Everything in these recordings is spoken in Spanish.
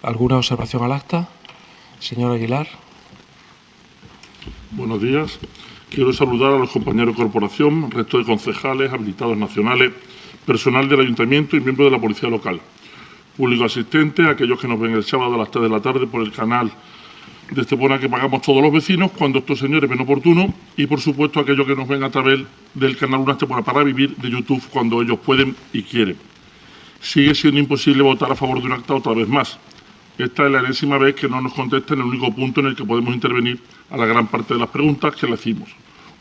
¿Alguna observación al acta? Señor Aguilar. Buenos días. Quiero saludar a los compañeros de corporación, resto de concejales, habilitados nacionales, personal del Ayuntamiento y miembros de la Policía Local, público asistente, aquellos que nos ven el sábado a las 3 de la tarde por el canal de Estepona que pagamos todos los vecinos cuando estos señores ven oportuno, y por supuesto aquellos que nos ven a través del canal Una Estepona para Vivir de YouTube cuando ellos pueden y quieren. Sigue siendo imposible votar a favor de un acta otra vez más. Esta es la enésima vez que no nos contesta en el único punto en el que podemos intervenir a la gran parte de las preguntas que le hicimos.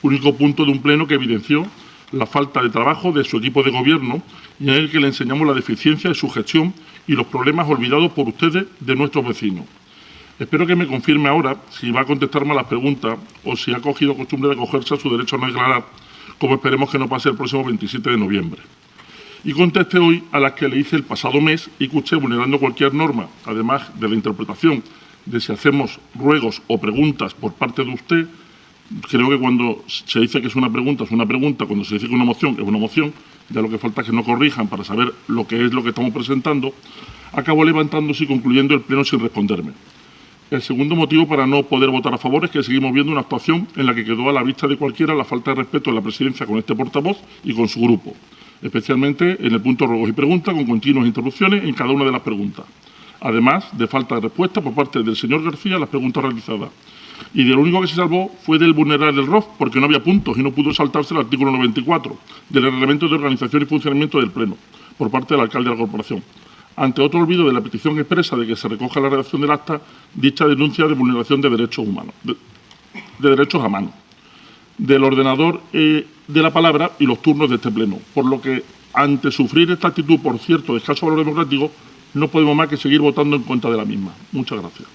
Único punto de un pleno que evidenció la falta de trabajo de su equipo de gobierno y en el que le enseñamos la deficiencia de su gestión y los problemas olvidados por ustedes de nuestros vecinos. Espero que me confirme ahora si va a contestarme a las preguntas o si ha cogido costumbre de acogerse a su derecho a no declarar, como esperemos que no pase el próximo 27 de noviembre. Y conteste hoy a las que le hice el pasado mes y que usted, vulnerando cualquier norma, además de la interpretación de si hacemos ruegos o preguntas por parte de usted, creo que cuando se dice que es una pregunta, cuando se dice que una moción es una moción, ya lo que falta es que no corrijan para saber lo que es lo que estamos presentando, acabó levantándose y concluyendo el pleno sin responderme. El segundo motivo para no poder votar a favor es que seguimos viendo una actuación en la que quedó a la vista de cualquiera la falta de respeto de la presidencia con este portavoz y con su grupo, especialmente en el punto ruegos y preguntas, con continuas interrupciones en cada una de las preguntas, además de falta de respuesta por parte del señor García a las preguntas realizadas. Y de lo único que se salvó fue del vulnerar el ROF, porque no había puntos y no pudo saltarse el artículo 94 del Reglamento de Organización y Funcionamiento del Pleno, por parte del alcalde de la corporación. Ante otro olvido de la petición expresa de que se recoja la redacción del acta dicha denuncia de vulneración de derechos humanos, de derechos a mano, del ordenador de la palabra y los turnos de este pleno. Por lo que, ante sufrir esta actitud, por cierto, de escaso valor democrático, no podemos más que seguir votando en contra de la misma. Muchas gracias.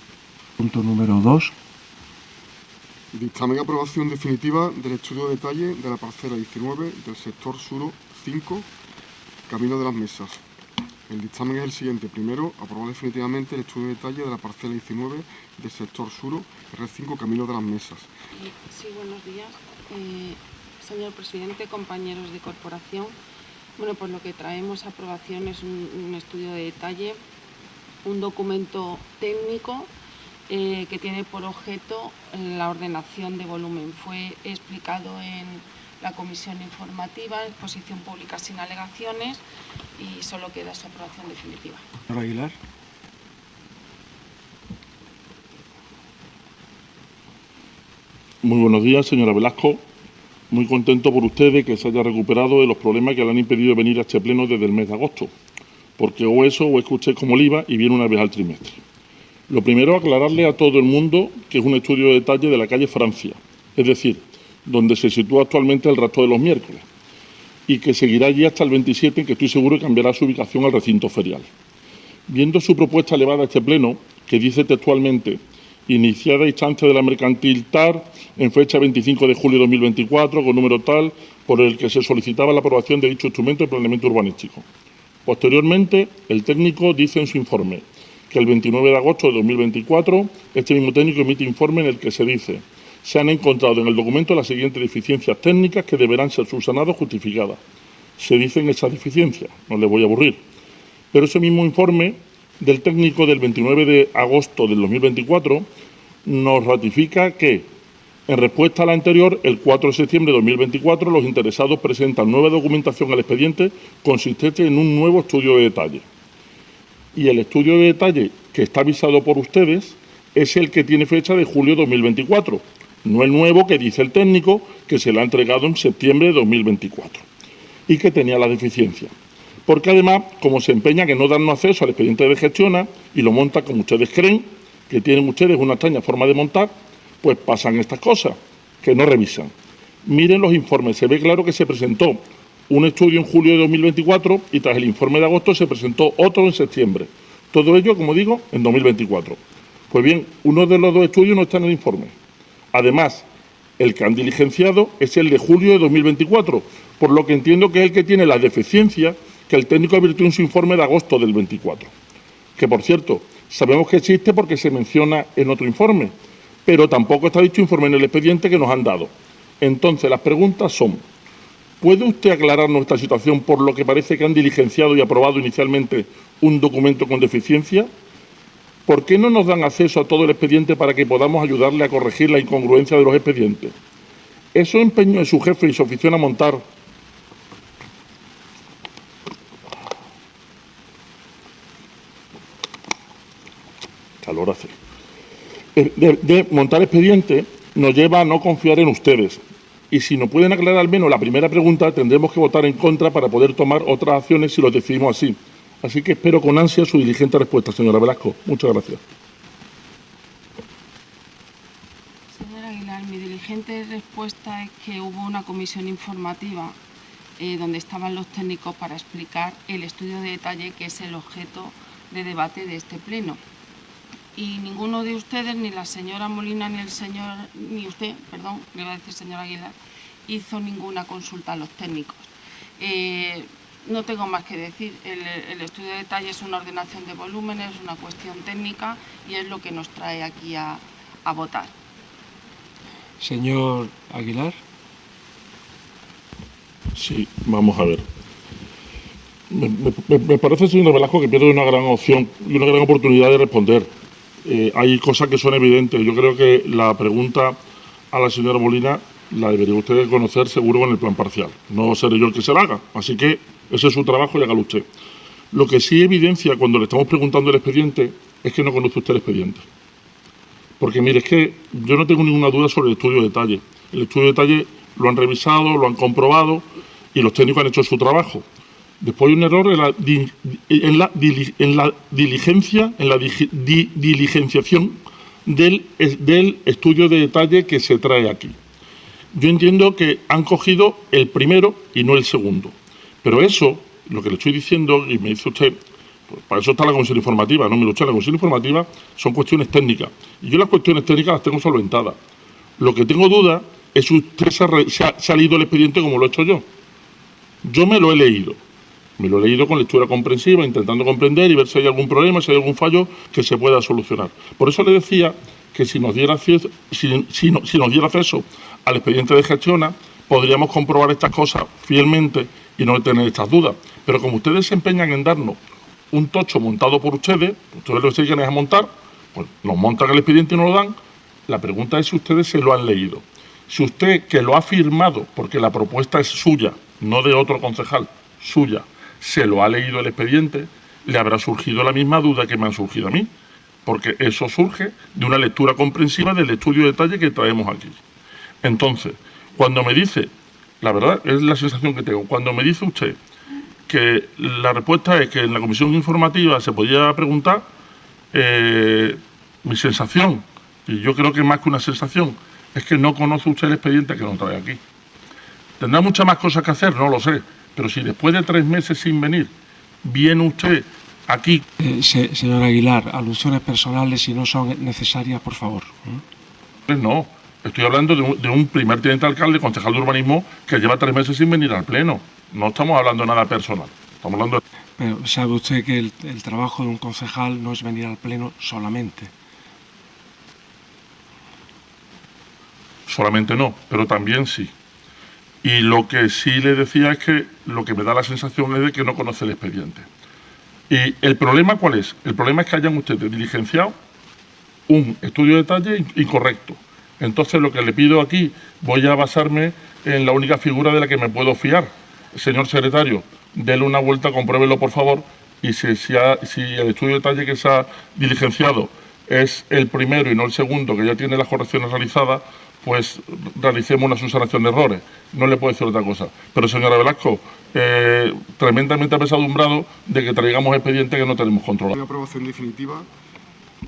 Punto número 2. Dictamen aprobación definitiva del estudio de detalle de la parcela 19 del sector Suro 5, Camino de las Mesas. El dictamen es el siguiente. Primero, aprobar definitivamente el estudio de detalle de la parcela 19 del sector Suro R5, Camino de las Mesas. Sí, buenos días. Señor presidente, compañeros de corporación. Bueno, pues lo que traemos a aprobación es un estudio de detalle, un documento técnico que tiene por objeto la ordenación de volumen. Fue explicado en la comisión informativa, exposición pública sin alegaciones y solo queda su aprobación definitiva. Señor Aguilar. Muy buenos días, señora Velasco. Muy contento por usted de que se haya recuperado de los problemas que le han impedido venir a este pleno desde el mes de agosto, porque o eso o es que usted es como Oliva y viene una vez al trimestre. Lo primero, aclararle a todo el mundo que es un estudio de detalle de la calle Francia, es decir, donde se sitúa actualmente el rastro de los miércoles, y que seguirá allí hasta el 27, en que estoy seguro que cambiará su ubicación al recinto ferial. Viendo su propuesta elevada a este pleno, que dice textualmente: iniciada a instancia de la mercantil TAR en fecha 25 de julio de 2024, con número tal, por el que se solicitaba la aprobación de dicho instrumento de planeamiento urbanístico. Posteriormente, el técnico dice en su informe que el 29 de agosto de 2024, este mismo técnico emite informe en el que se dice: se han encontrado en el documento las siguientes deficiencias técnicas que deberán ser subsanadas o justificadas. Se dicen esas deficiencias, no les voy a aburrir. Pero ese mismo informe del técnico del 29 de agosto del 2024 nos ratifica que, en respuesta a la anterior, el 4 de septiembre de 2024, los interesados presentan nueva documentación al expediente consistente en un nuevo estudio de detalle. Y el estudio de detalle que está avisado por ustedes es el que tiene fecha de julio de 2024, no el nuevo que dice el técnico, que se le ha entregado en septiembre de 2024 y que tenía la deficiencia. Porque además, como se empeñan en no darnos acceso al expediente de gestión y lo montan como ustedes creen, que tienen ustedes una extraña forma de montar, pues pasan estas cosas, que no revisan. Miren los informes, se ve claro que se presentó un estudio en julio de 2024 y tras el informe de agosto se presentó otro en septiembre. Todo ello, como digo, en 2024. Pues bien, uno de los dos estudios no está en el informe. Además, el que han diligenciado es el de julio de 2024, por lo que entiendo que es el que tiene las deficiencias que el técnico advirtió en su informe de agosto del 24. Que, por cierto, sabemos que existe porque se menciona en otro informe, pero tampoco está dicho informe en el expediente que nos han dado. Entonces, las preguntas son: ¿puede usted aclararnos esta situación por lo que parece que han diligenciado y aprobado inicialmente un documento con deficiencia? ¿Por qué no nos dan acceso a todo el expediente para que podamos ayudarle a corregir la incongruencia de los expedientes? Eso empeño de su jefe y su afición a montar calor hace. De montar expedientes nos lleva a no confiar en ustedes. Y si nos pueden aclarar al menos la primera pregunta, tendremos que votar en contra para poder tomar otras acciones si lo decidimos así. Así que espero con ansia su diligente respuesta, señora Velasco. Muchas gracias. Señora Aguilar, mi diligente respuesta es que hubo una comisión informativa donde estaban los técnicos para explicar el estudio de detalle que es el objeto de debate de este pleno. Y ninguno de ustedes, ni la señora Molina, ni usted, le iba a decir señora Aguilar, hizo ninguna consulta a los técnicos. No tengo más que decir, el estudio de detalle es una ordenación de volúmenes, es una cuestión técnica y es lo que nos trae aquí a votar. Señor Aguilar. Sí, vamos a ver. Me parece, señor Velasco, que pierde una gran opción y una gran oportunidad de responder. Hay cosas que son evidentes. Yo creo que la pregunta a la señora Molina la debería usted conocer seguro con el plan parcial. No seré yo el que se la haga. Así que ese es su trabajo y hágalo usted. Lo que sí evidencia cuando le estamos preguntando el expediente es que no conoce usted el expediente. Porque mire, es que yo no tengo ninguna duda sobre el estudio de detalle. El estudio de detalle lo han revisado, lo han comprobado y los técnicos han hecho su trabajo. Después hay un error en la diligenciación del estudio de detalle que se trae aquí. Yo entiendo que han cogido el primero y no el segundo. Pero eso, lo que le estoy diciendo, y me dice usted, pues para eso está la comisión informativa, no me lo echa la comisión informativa, son cuestiones técnicas. Y yo las cuestiones técnicas las tengo solventadas. Lo que tengo duda es si usted se ha leído el expediente como lo he hecho yo. Yo me lo he leído. Me lo he leído con lectura comprensiva, intentando comprender y ver si hay algún problema, si hay algún fallo que se pueda solucionar. Por eso le decía que si nos diera acceso al expediente de gestión, podríamos comprobar estas cosas fielmente y no tener estas dudas. Pero como ustedes se empeñan en darnos un tocho montado por ustedes lo que se quieren es montar, pues nos montan el expediente y nos lo dan. La pregunta es si ustedes se lo han leído. Si usted, que lo ha firmado, porque la propuesta es suya, no de otro concejal, suya, se lo ha leído el expediente, le habrá surgido la misma duda que me ha surgido a mí, porque eso surge de una lectura comprensiva del estudio de detalle que traemos aquí. Entonces, cuando me dice, la verdad es la sensación que tengo, cuando me dice usted que la respuesta es que en la comisión informativa se podía preguntar, mi sensación, y yo creo que más que una sensación, es que no conoce usted el expediente que nos trae aquí. ¿Tendrá muchas más cosas que hacer? No lo sé. Pero si después de 3 meses sin venir, viene usted aquí... Señor Aguilar, alusiones personales, si no son necesarias, por favor. Pues no, estoy hablando de un primer teniente alcalde, concejal de urbanismo, que lleva 3 meses sin venir al pleno. No estamos hablando de nada personal. Estamos hablando de... Pero sabe usted que el trabajo de un concejal no es venir al pleno solamente. Solamente no, pero también sí. Y lo que sí le decía es que lo que me da la sensación es de que no conoce el expediente. ¿Y el problema cuál es? El problema es que hayan ustedes diligenciado un estudio de detalle incorrecto. Entonces lo que le pido aquí, voy a basarme en la única figura de la que me puedo fiar. Señor secretario, déle una vuelta, compruébelo por favor, y si el estudio de detalle que se ha diligenciado es el primero y no el segundo, que ya tiene las correcciones realizadas, pues realicemos una subsanación de errores. No le puedo decir otra cosa. Pero, señora Velasco, tremendamente apesadumbrado de que traigamos expedientes que no tenemos controlado. La aprobación definitiva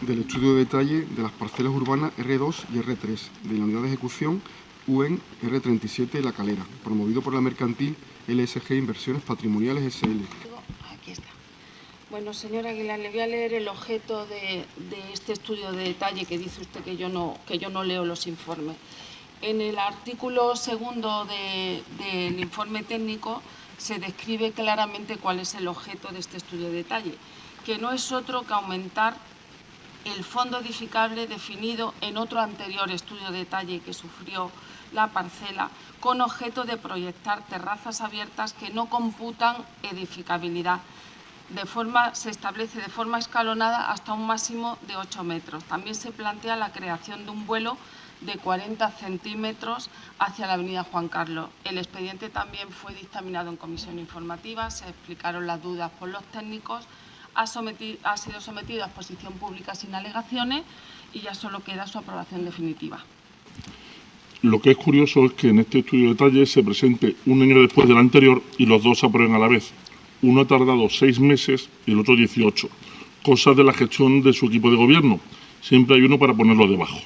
del estudio de detalle de las parcelas urbanas R2 y R3 de la unidad de ejecución UN R37 La Calera, promovido por la mercantil LSG Inversiones Patrimoniales SL. Aquí está. Bueno, señora Aguilar, le voy a leer el objeto de este estudio de detalle que dice usted que yo no leo los informes. En el artículo 2 del informe técnico se describe claramente cuál es el objeto de este estudio de detalle, que no es otro que aumentar el fondo edificable definido en otro anterior estudio de detalle que sufrió la parcela, con objeto de proyectar terrazas abiertas que no computan edificabilidad. se establece de forma escalonada hasta un máximo de 8 metros. También se plantea la creación de un vuelo de 40 centímetros hacia la avenida Juan Carlos. El expediente también fue dictaminado en comisión informativa, se explicaron las dudas por los técnicos, ha sido sometido a exposición pública sin alegaciones y ya solo queda su aprobación definitiva. Lo que es curioso es que en este estudio de detalle se presente un año después del anterior y los dos se aprueben a la vez. Uno ha tardado 6 meses y el otro 18. Cosas de la gestión de su equipo de gobierno. Siempre hay uno para ponerlo debajo.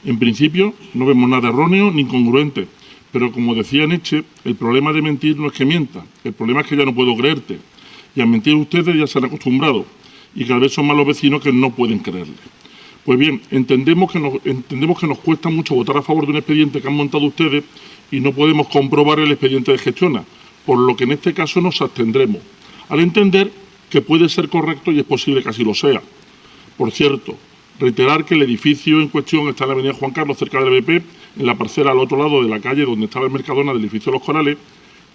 En principio, no vemos nada erróneo ni incongruente, pero como decía Nietzsche, el problema de mentir no es que mienta, el problema es que ya no puedo creerte. Y a mentir ustedes ya se han acostumbrado, y cada vez son más los vecinos que no pueden creerle. Pues bien, entendemos que nos cuesta mucho votar a favor de un expediente que han montado ustedes y no podemos comprobar el expediente de Gestiona, por lo que en este caso nos abstendremos, al entender que puede ser correcto y es posible que así lo sea. Por cierto, reiterar que el edificio en cuestión está en la avenida Juan Carlos, cerca del BP, en la parcela al otro lado de la calle donde estaba el Mercadona del edificio de Los Corales,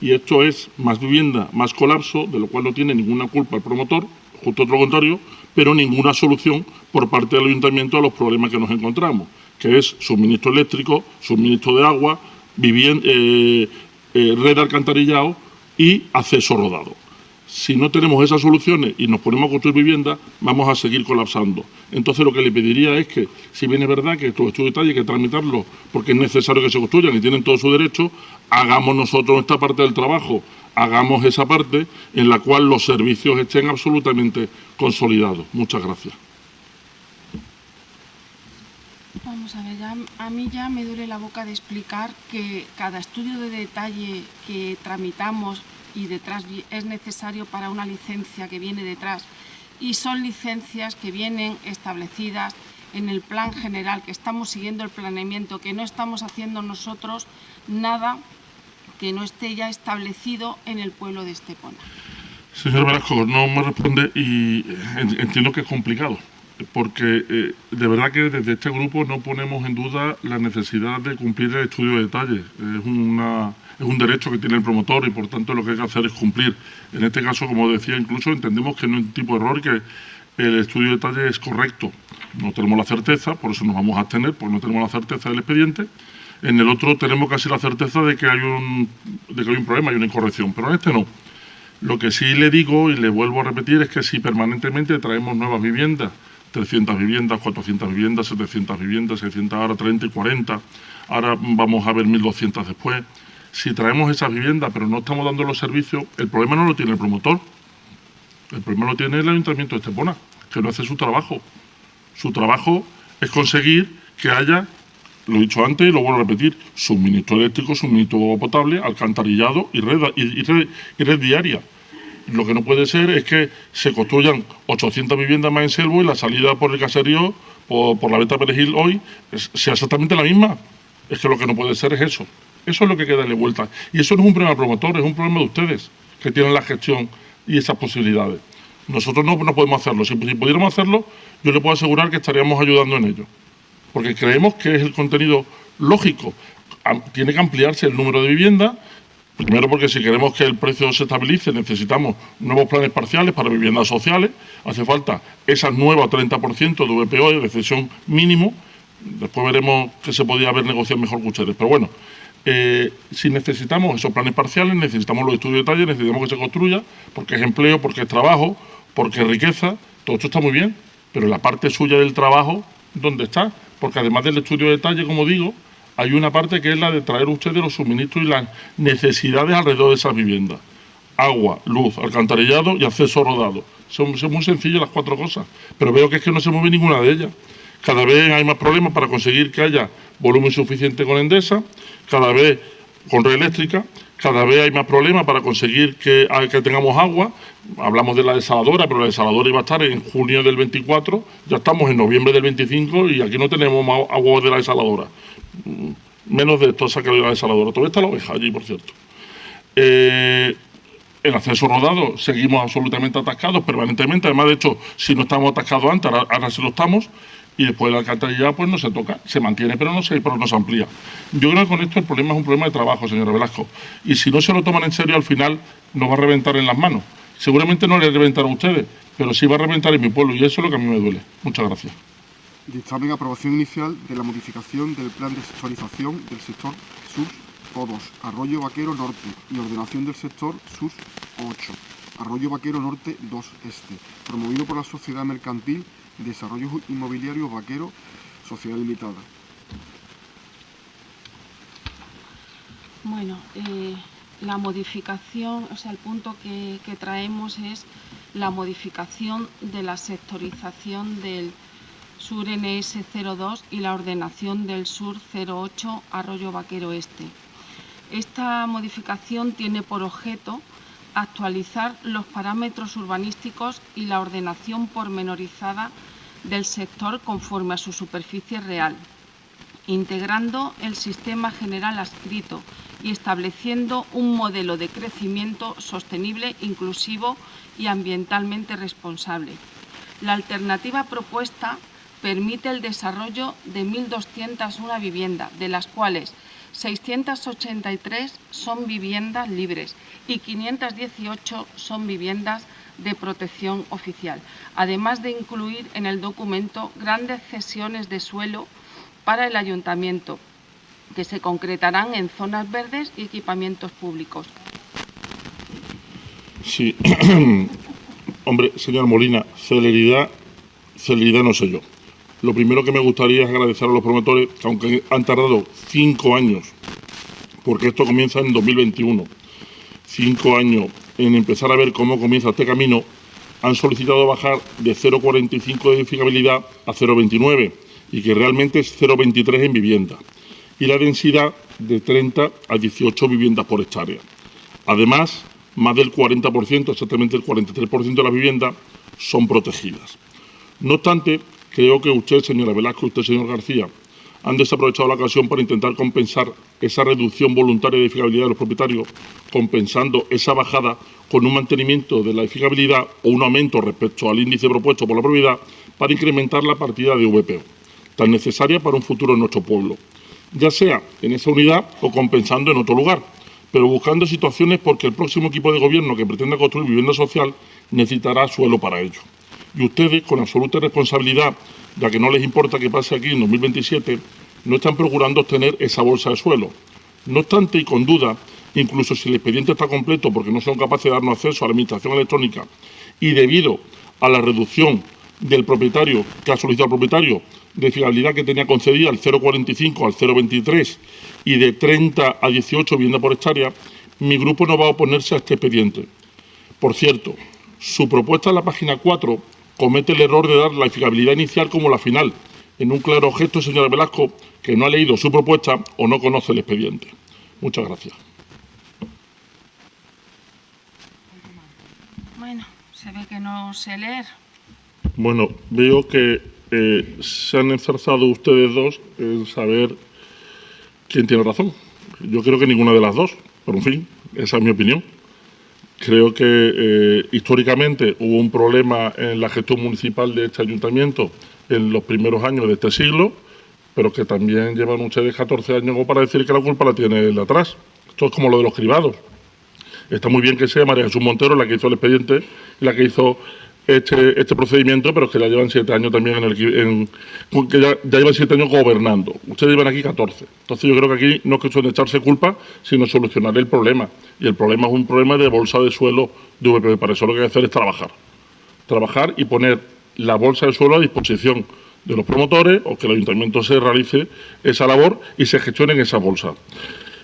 y esto es más vivienda, más colapso, de lo cual no tiene ninguna culpa el promotor, justo todo lo contrario, pero ninguna solución por parte del Ayuntamiento a los problemas que nos encontramos, que es suministro eléctrico, suministro de agua, red de alcantarillado y acceso rodado. Si no tenemos esas soluciones y nos ponemos a construir viviendas, vamos a seguir colapsando. Entonces, lo que le pediría es que, si bien es verdad que estos estudios de detalle hay que tramitarlos porque es necesario que se construyan y tienen todo su derecho, hagamos nosotros esta parte del trabajo, hagamos esa parte en la cual los servicios estén absolutamente consolidados. Muchas gracias. Vamos a ver, a mí ya me duele la boca de explicar que cada estudio de detalle que tramitamos y detrás es necesario para una licencia que viene detrás, y son licencias que vienen establecidas en el plan general, que estamos siguiendo el planeamiento, que no estamos haciendo nosotros nada que no esté ya establecido en el pueblo de Estepona. Señor Velasco, no me responde y entiendo que es complicado, porque de verdad que desde este grupo no ponemos en duda la necesidad de cumplir el estudio de detalle. Es un derecho que tiene el promotor y por tanto lo que hay que hacer es cumplir. En este caso, como decía, incluso entendemos que no hay un tipo de error y que el estudio de detalle es correcto. No tenemos la certeza, por eso nos vamos a abstener, porque no tenemos la certeza del expediente. En el otro tenemos casi la certeza de que hay un problema, hay una incorrección, pero en este no. Lo que sí le digo y le vuelvo a repetir es que si permanentemente traemos nuevas viviendas, 300 viviendas, 400 viviendas, 700 viviendas, 600 ahora, 30 y 40, ahora vamos a ver 1.200 después. Si traemos esas viviendas pero no estamos dando los servicios, el problema no lo tiene el promotor, el problema lo tiene el Ayuntamiento de Estepona, que no hace su trabajo. Su trabajo es conseguir que haya, lo he dicho antes y lo vuelvo a repetir, suministro eléctrico, suministro de agua potable, alcantarillado y red diaria. Lo que no puede ser es que se construyan 800 viviendas más en Selvo y la salida por el caserío, por la Venta Perejil hoy, sea exactamente la misma. Es que lo que no puede ser es eso. Eso es lo que hay que darle vuelta. Y eso no es un problema del promotor, es un problema de ustedes, que tienen la gestión y esas posibilidades. Nosotros no podemos hacerlo. Si pudiéramos hacerlo, yo le puedo asegurar que estaríamos ayudando en ello. Porque creemos que es el contenido lógico. Tiene que ampliarse el número de viviendas. Primero porque si queremos que el precio se estabilice necesitamos nuevos planes parciales para viviendas sociales. Hace falta esas nuevas 30% de VPO de cesión mínimo. Después veremos que se podía haber negociado mejor con ustedes. Pero bueno, si necesitamos esos planes parciales, necesitamos los estudios de detalle, necesitamos que se construya, porque es empleo, porque es trabajo, porque es riqueza. Todo esto está muy bien, pero la parte suya del trabajo, ¿dónde está? Porque además del estudio de detalle, como digo, hay una parte que es la de traer ustedes los suministros y las necesidades alrededor de esas viviendas. Agua, luz, alcantarillado y acceso rodado. Son muy sencillas las 4 cosas, pero veo que es que no se mueve ninguna de ellas. Cada vez hay más problemas para conseguir que haya volumen suficiente con Endesa, cada vez con red eléctrica, cada vez hay más problemas para conseguir que tengamos agua. Hablamos de la desaladora, pero la desaladora iba a estar en junio del 24, ya estamos en noviembre del 25 y aquí no tenemos más agua de la desaladora. Menos de esto ha sacado la desaladora. Todavía está la oveja allí, por cierto. El acceso rodado, seguimos absolutamente atascados permanentemente. Además, de hecho, si no estamos atascados antes, ahora sí lo estamos. Y después el alcantarillado pues no se toca, se mantiene, pero no se amplía. Yo creo que con esto el problema es un problema de trabajo, señora Velasco. Y si no se lo toman en serio, al final nos va a reventar en las manos. Seguramente no le reventará a ustedes, pero sí va a reventar en mi pueblo, y eso es lo que a mí me duele. Muchas gracias. Dictamen aprobación inicial de la modificación del plan de sectorización del sector SUS O2, Arroyo Vaquero Norte, y ordenación del sector SUS 8, Arroyo Vaquero Norte 2 Este, promovido por la Sociedad Mercantil Desarrollo Inmobiliario Vaquero, Sociedad Limitada. Bueno, la modificación, o sea, el punto que traemos es la modificación de la sectorización del Sur NS 02 y la ordenación del Sur 08 Arroyo Vaquero Este. Esta modificación tiene por objeto actualizar los parámetros urbanísticos y la ordenación pormenorizada del sector conforme a su superficie real, integrando el sistema general adscrito y estableciendo un modelo de crecimiento sostenible, inclusivo y ambientalmente responsable. La alternativa propuesta permite el desarrollo de 1.201 viviendas, de las cuales 683 son viviendas libres y 518 son viviendas de protección oficial, además de incluir en el documento grandes cesiones de suelo para el ayuntamiento, que se concretarán en zonas verdes y equipamientos públicos. Sí, hombre, señor Molina, celeridad no sé yo. Lo primero que me gustaría es agradecer a los promotores, que aunque han tardado 5 años, porque esto comienza en 2021, 5 años en empezar a ver cómo comienza este camino, han solicitado bajar de 0,45 de edificabilidad a 0,29 y que realmente es 0,23 en vivienda, y la densidad de 30 a 18 viviendas por hectárea. Además, más del 40%, exactamente el 43% de las viviendas son protegidas. No obstante, creo que usted, señora Velasco, usted, señor García, han desaprovechado la ocasión para intentar compensar esa reducción voluntaria de edificabilidad de los propietarios, compensando esa bajada con un mantenimiento de la edificabilidad o un aumento respecto al índice propuesto por la propiedad para incrementar la partida de VPO, tan necesaria para un futuro en nuestro pueblo, ya sea en esa unidad o compensando en otro lugar, pero buscando situaciones porque el próximo equipo de gobierno que pretenda construir vivienda social necesitará suelo para ello. Y ustedes, con absoluta responsabilidad, ya que no les importa que pase aquí en 2027, no están procurando obtener esa bolsa de suelo. No obstante, y con duda, incluso si el expediente está completo porque no son capaces de darnos acceso a la administración electrónica y debido a la reducción del propietario, que ha solicitado el propietario, de fiabilidad que tenía concedida al 0,45 al 0,23 y de 30 a 18 viviendas por hectárea, mi grupo no va a oponerse a este expediente. Por cierto, su propuesta en la página 4 comete el error de dar la edificabilidad inicial como la final, en un claro gesto, señora Velasco, que no ha leído su propuesta o no conoce el expediente. Muchas gracias. Bueno, se ve que no sé leer. Bueno, veo que se han enzarzado ustedes dos en saber quién tiene razón. Yo creo que ninguna de las dos, pero en fin, esa es mi opinión. Creo que históricamente hubo un problema en la gestión municipal de este ayuntamiento en los primeros años de este siglo, pero que también llevan ustedes 14 años como para decir que la culpa la tiene el de atrás. Esto es como lo de los cribados. Está muy bien que sea María Jesús Montero la que hizo el expediente y la que hizo este procedimiento, pero es que ya llevan 7 años también que ya llevan 7 años gobernando. Ustedes llevan aquí 14. Entonces yo creo que aquí no es cuestión de echarse culpa, sino solucionar el problema. Y el problema es un problema de bolsa de suelo de VPO. Para eso lo que hay que hacer es trabajar. Trabajar y poner la bolsa de suelo a disposición de los promotores o que el ayuntamiento se realice esa labor y se gestionen esa bolsa.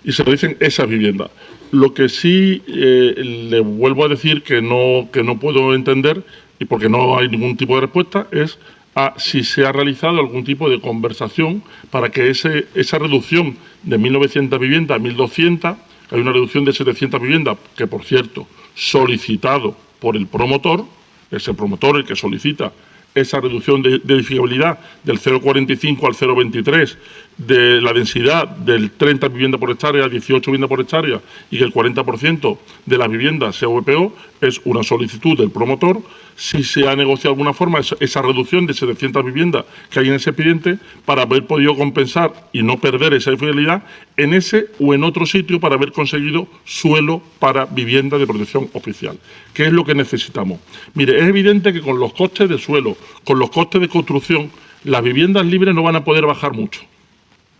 Y se realicen esas viviendas. Lo que sí le vuelvo a decir que no puedo entender, y porque no hay ningún tipo de respuesta, es a si se ha realizado algún tipo de conversación para que esa reducción de 1.900 viviendas a 1.200, hay una reducción de 700 viviendas, que por cierto, solicitado por el promotor, ese promotor el que solicita esa reducción de edificabilidad del 0,45 al 0,23 de la densidad del 30 viviendas por hectárea a 18 viviendas por hectárea y que el 40% de las viviendas sea VPO, es una solicitud del promotor. Si se ha negociado de alguna forma esa reducción de 700 viviendas que hay en ese expediente para haber podido compensar y no perder esa fidelidad en ese o en otro sitio para haber conseguido suelo para vivienda de protección oficial. ¿Qué es lo que necesitamos? Mire, es evidente que con los costes de suelo, con los costes de construcción, las viviendas libres no van a poder bajar mucho.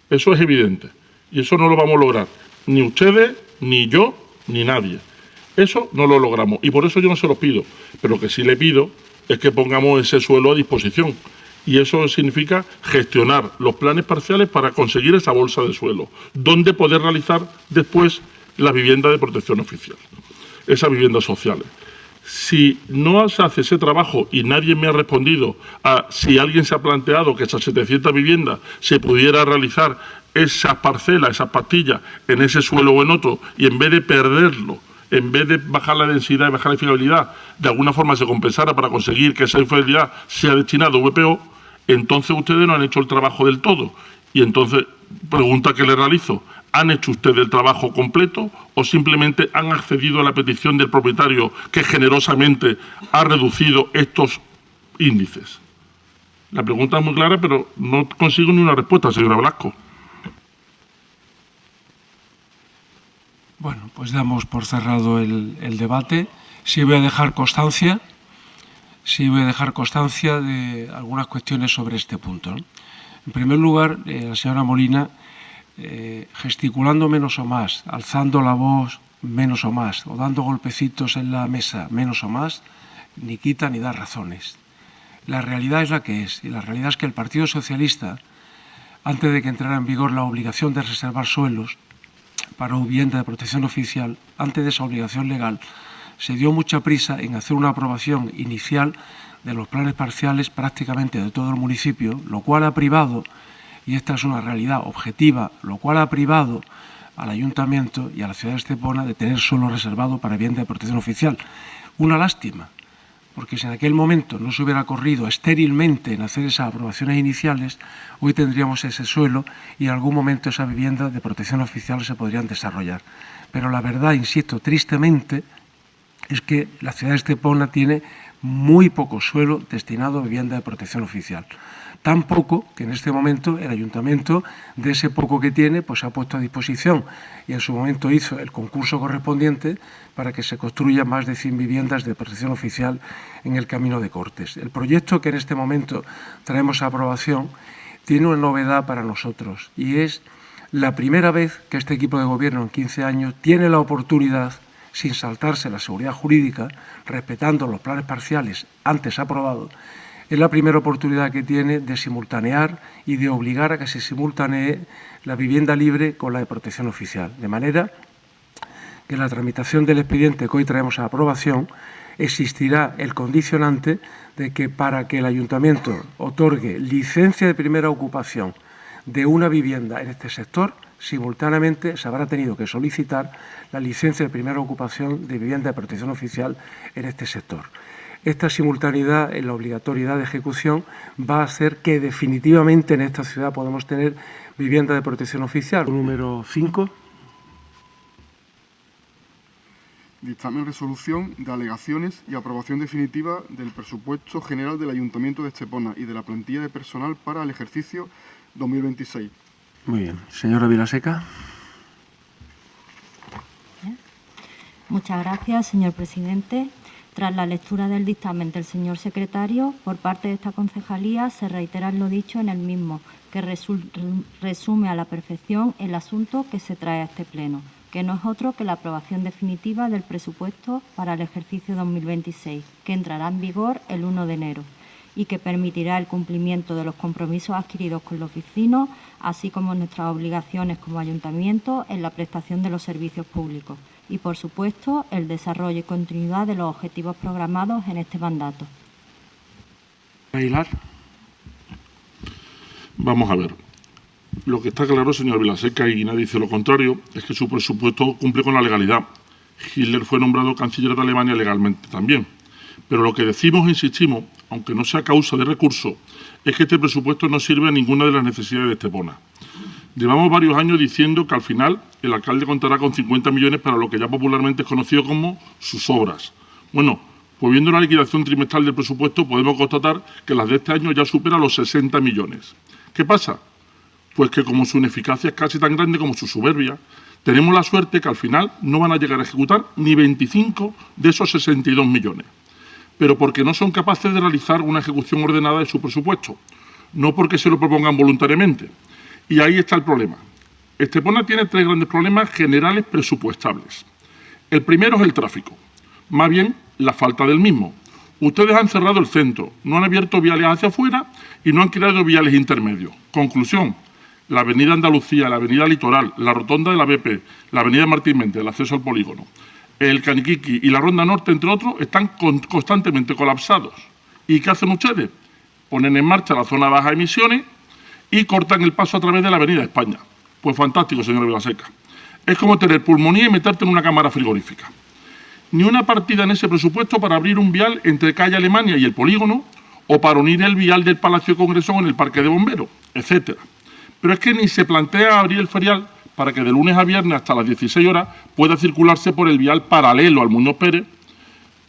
Eso es evidente. Y eso no lo vamos a lograr. Ni ustedes, ni yo, ni nadie. Eso no lo logramos. Y por eso yo no se lo pido. Pero lo que sí le pido es que pongamos ese suelo a disposición. Y eso significa gestionar los planes parciales para conseguir esa bolsa de suelo, donde poder realizar después la vivienda de protección oficial, esas viviendas sociales. Si no se hace ese trabajo y nadie me ha respondido a si alguien se ha planteado que esas 700 viviendas se pudiera realizar esas parcelas, esas pastillas en ese suelo o en otro, y en vez de perderlo, en vez de bajar la densidad y bajar la fiabilidad, de alguna forma se compensara para conseguir que esa fiabilidad sea destinada a VPO, entonces ustedes no han hecho el trabajo del todo. Y entonces, pregunta que le realizo, ¿han hecho ustedes el trabajo completo o simplemente han accedido a la petición del propietario que generosamente ha reducido estos índices? La pregunta es muy clara, pero no consigo ni una respuesta, señora Velasco. Bueno, pues damos por cerrado el debate. Sí voy a dejar constancia de algunas cuestiones sobre este punto, ¿no? En primer lugar, la señora Molina, gesticulando menos o más, alzando la voz menos o más, o dando golpecitos en la mesa menos o más, ni quita ni da razones. La realidad es la que es, y la realidad es que el Partido Socialista, antes de que entrara en vigor la obligación de reservar suelos para vivienda de protección oficial, antes de esa obligación legal, se dio mucha prisa en hacer una aprobación inicial de los planes parciales prácticamente de todo el municipio, lo cual ha privado, y esta es una realidad objetiva, lo cual ha privado al Ayuntamiento y a la ciudad de Estepona de tener suelo reservado para vivienda de protección oficial. Una lástima, porque si en aquel momento no se hubiera corrido estérilmente en hacer esas aprobaciones iniciales, hoy tendríamos ese suelo y en algún momento esas viviendas de protección oficial se podrían desarrollar. Pero la verdad, insisto, tristemente, es que la ciudad de Estepona tiene muy poco suelo destinado a vivienda de protección oficial. Tan poco que en este momento el Ayuntamiento, de ese poco que tiene, pues ha puesto a disposición y en su momento hizo el concurso correspondiente para que se construyan más de 100 viviendas de protección oficial en el Camino de Cortes. El proyecto que en este momento traemos a aprobación tiene una novedad para nosotros y es la primera vez que este equipo de gobierno en 15 años tiene la oportunidad, sin saltarse la seguridad jurídica, respetando los planes parciales antes aprobados, es la primera oportunidad que tiene de simultanear y de obligar a que se simultanee la vivienda libre con la de protección oficial. De manera que en la tramitación del expediente que hoy traemos a aprobación existirá el condicionante de que para que el Ayuntamiento otorgue licencia de primera ocupación de una vivienda en este sector, simultáneamente se habrá tenido que solicitar la licencia de primera ocupación de vivienda de protección oficial en este sector. Esta simultaneidad en la obligatoriedad de ejecución va a hacer que definitivamente en esta ciudad podamos tener vivienda de protección oficial. Número 5. Dictamen resolución de alegaciones y aprobación definitiva del presupuesto general del Ayuntamiento de Estepona y de la plantilla de personal para el ejercicio 2026. Muy bien. Señora Vilaseca. Muchas gracias, señor presidente. Tras la lectura del dictamen del señor secretario, por parte de esta concejalía se reitera lo dicho en el mismo, que resume a la perfección el asunto que se trae a este pleno, que no es otro que la aprobación definitiva del presupuesto para el ejercicio 2026, que entrará en vigor el 1 de enero y que permitirá el cumplimiento de los compromisos adquiridos con los vecinos, así como nuestras obligaciones como ayuntamiento en la prestación de los servicios públicos y, por supuesto, el desarrollo y continuidad de los objetivos programados en este mandato. Aguilar. Vamos a ver. Lo que está claro, señor Vilaseca, y nadie dice lo contrario, es que su presupuesto cumple con la legalidad. Hitler fue nombrado canciller de Alemania legalmente también. Pero lo que decimos e insistimos, aunque no sea causa de recurso, es que este presupuesto no sirve a ninguna de las necesidades de Estepona. Llevamos varios años diciendo que al final el alcalde contará con 50 millones para lo que ya popularmente es conocido como sus obras. Bueno, pues viendo la liquidación trimestral del presupuesto podemos constatar que las de este año ya superan los 60 millones. ¿Qué pasa? Pues que como su ineficacia es casi tan grande como su soberbia, tenemos la suerte que al final no van a llegar a ejecutar ni 25 de esos 62 millones. Pero porque no son capaces de realizar una ejecución ordenada de su presupuesto, no porque se lo propongan voluntariamente. Y ahí está el problema. Estepona tiene tres grandes problemas generales presupuestables. El primero es el tráfico, más bien la falta del mismo. Ustedes han cerrado el centro, no han abierto viales hacia afuera y no han creado viales intermedios. Conclusión, la avenida Andalucía, la avenida Litoral, la rotonda de la BP, la avenida Martín Méndez, el acceso al polígono, el Caniquiqui y la Ronda Norte, entre otros, están constantemente colapsados. ¿Y qué hacen ustedes? Ponen en marcha la zona baja emisiones y cortan el paso a través de la avenida España. Pues fantástico, señor Vilaseca. Es como tener pulmonía y meterte en una cámara frigorífica. Ni una partida en ese presupuesto para abrir un vial entre calle Alemania y el polígono o para unir el vial del Palacio de Congreso con el Parque de Bomberos, etcétera. Pero es que ni se plantea abrir el ferial para que de lunes a viernes hasta las 16 horas pueda circularse por el vial paralelo al Muñoz Pérez,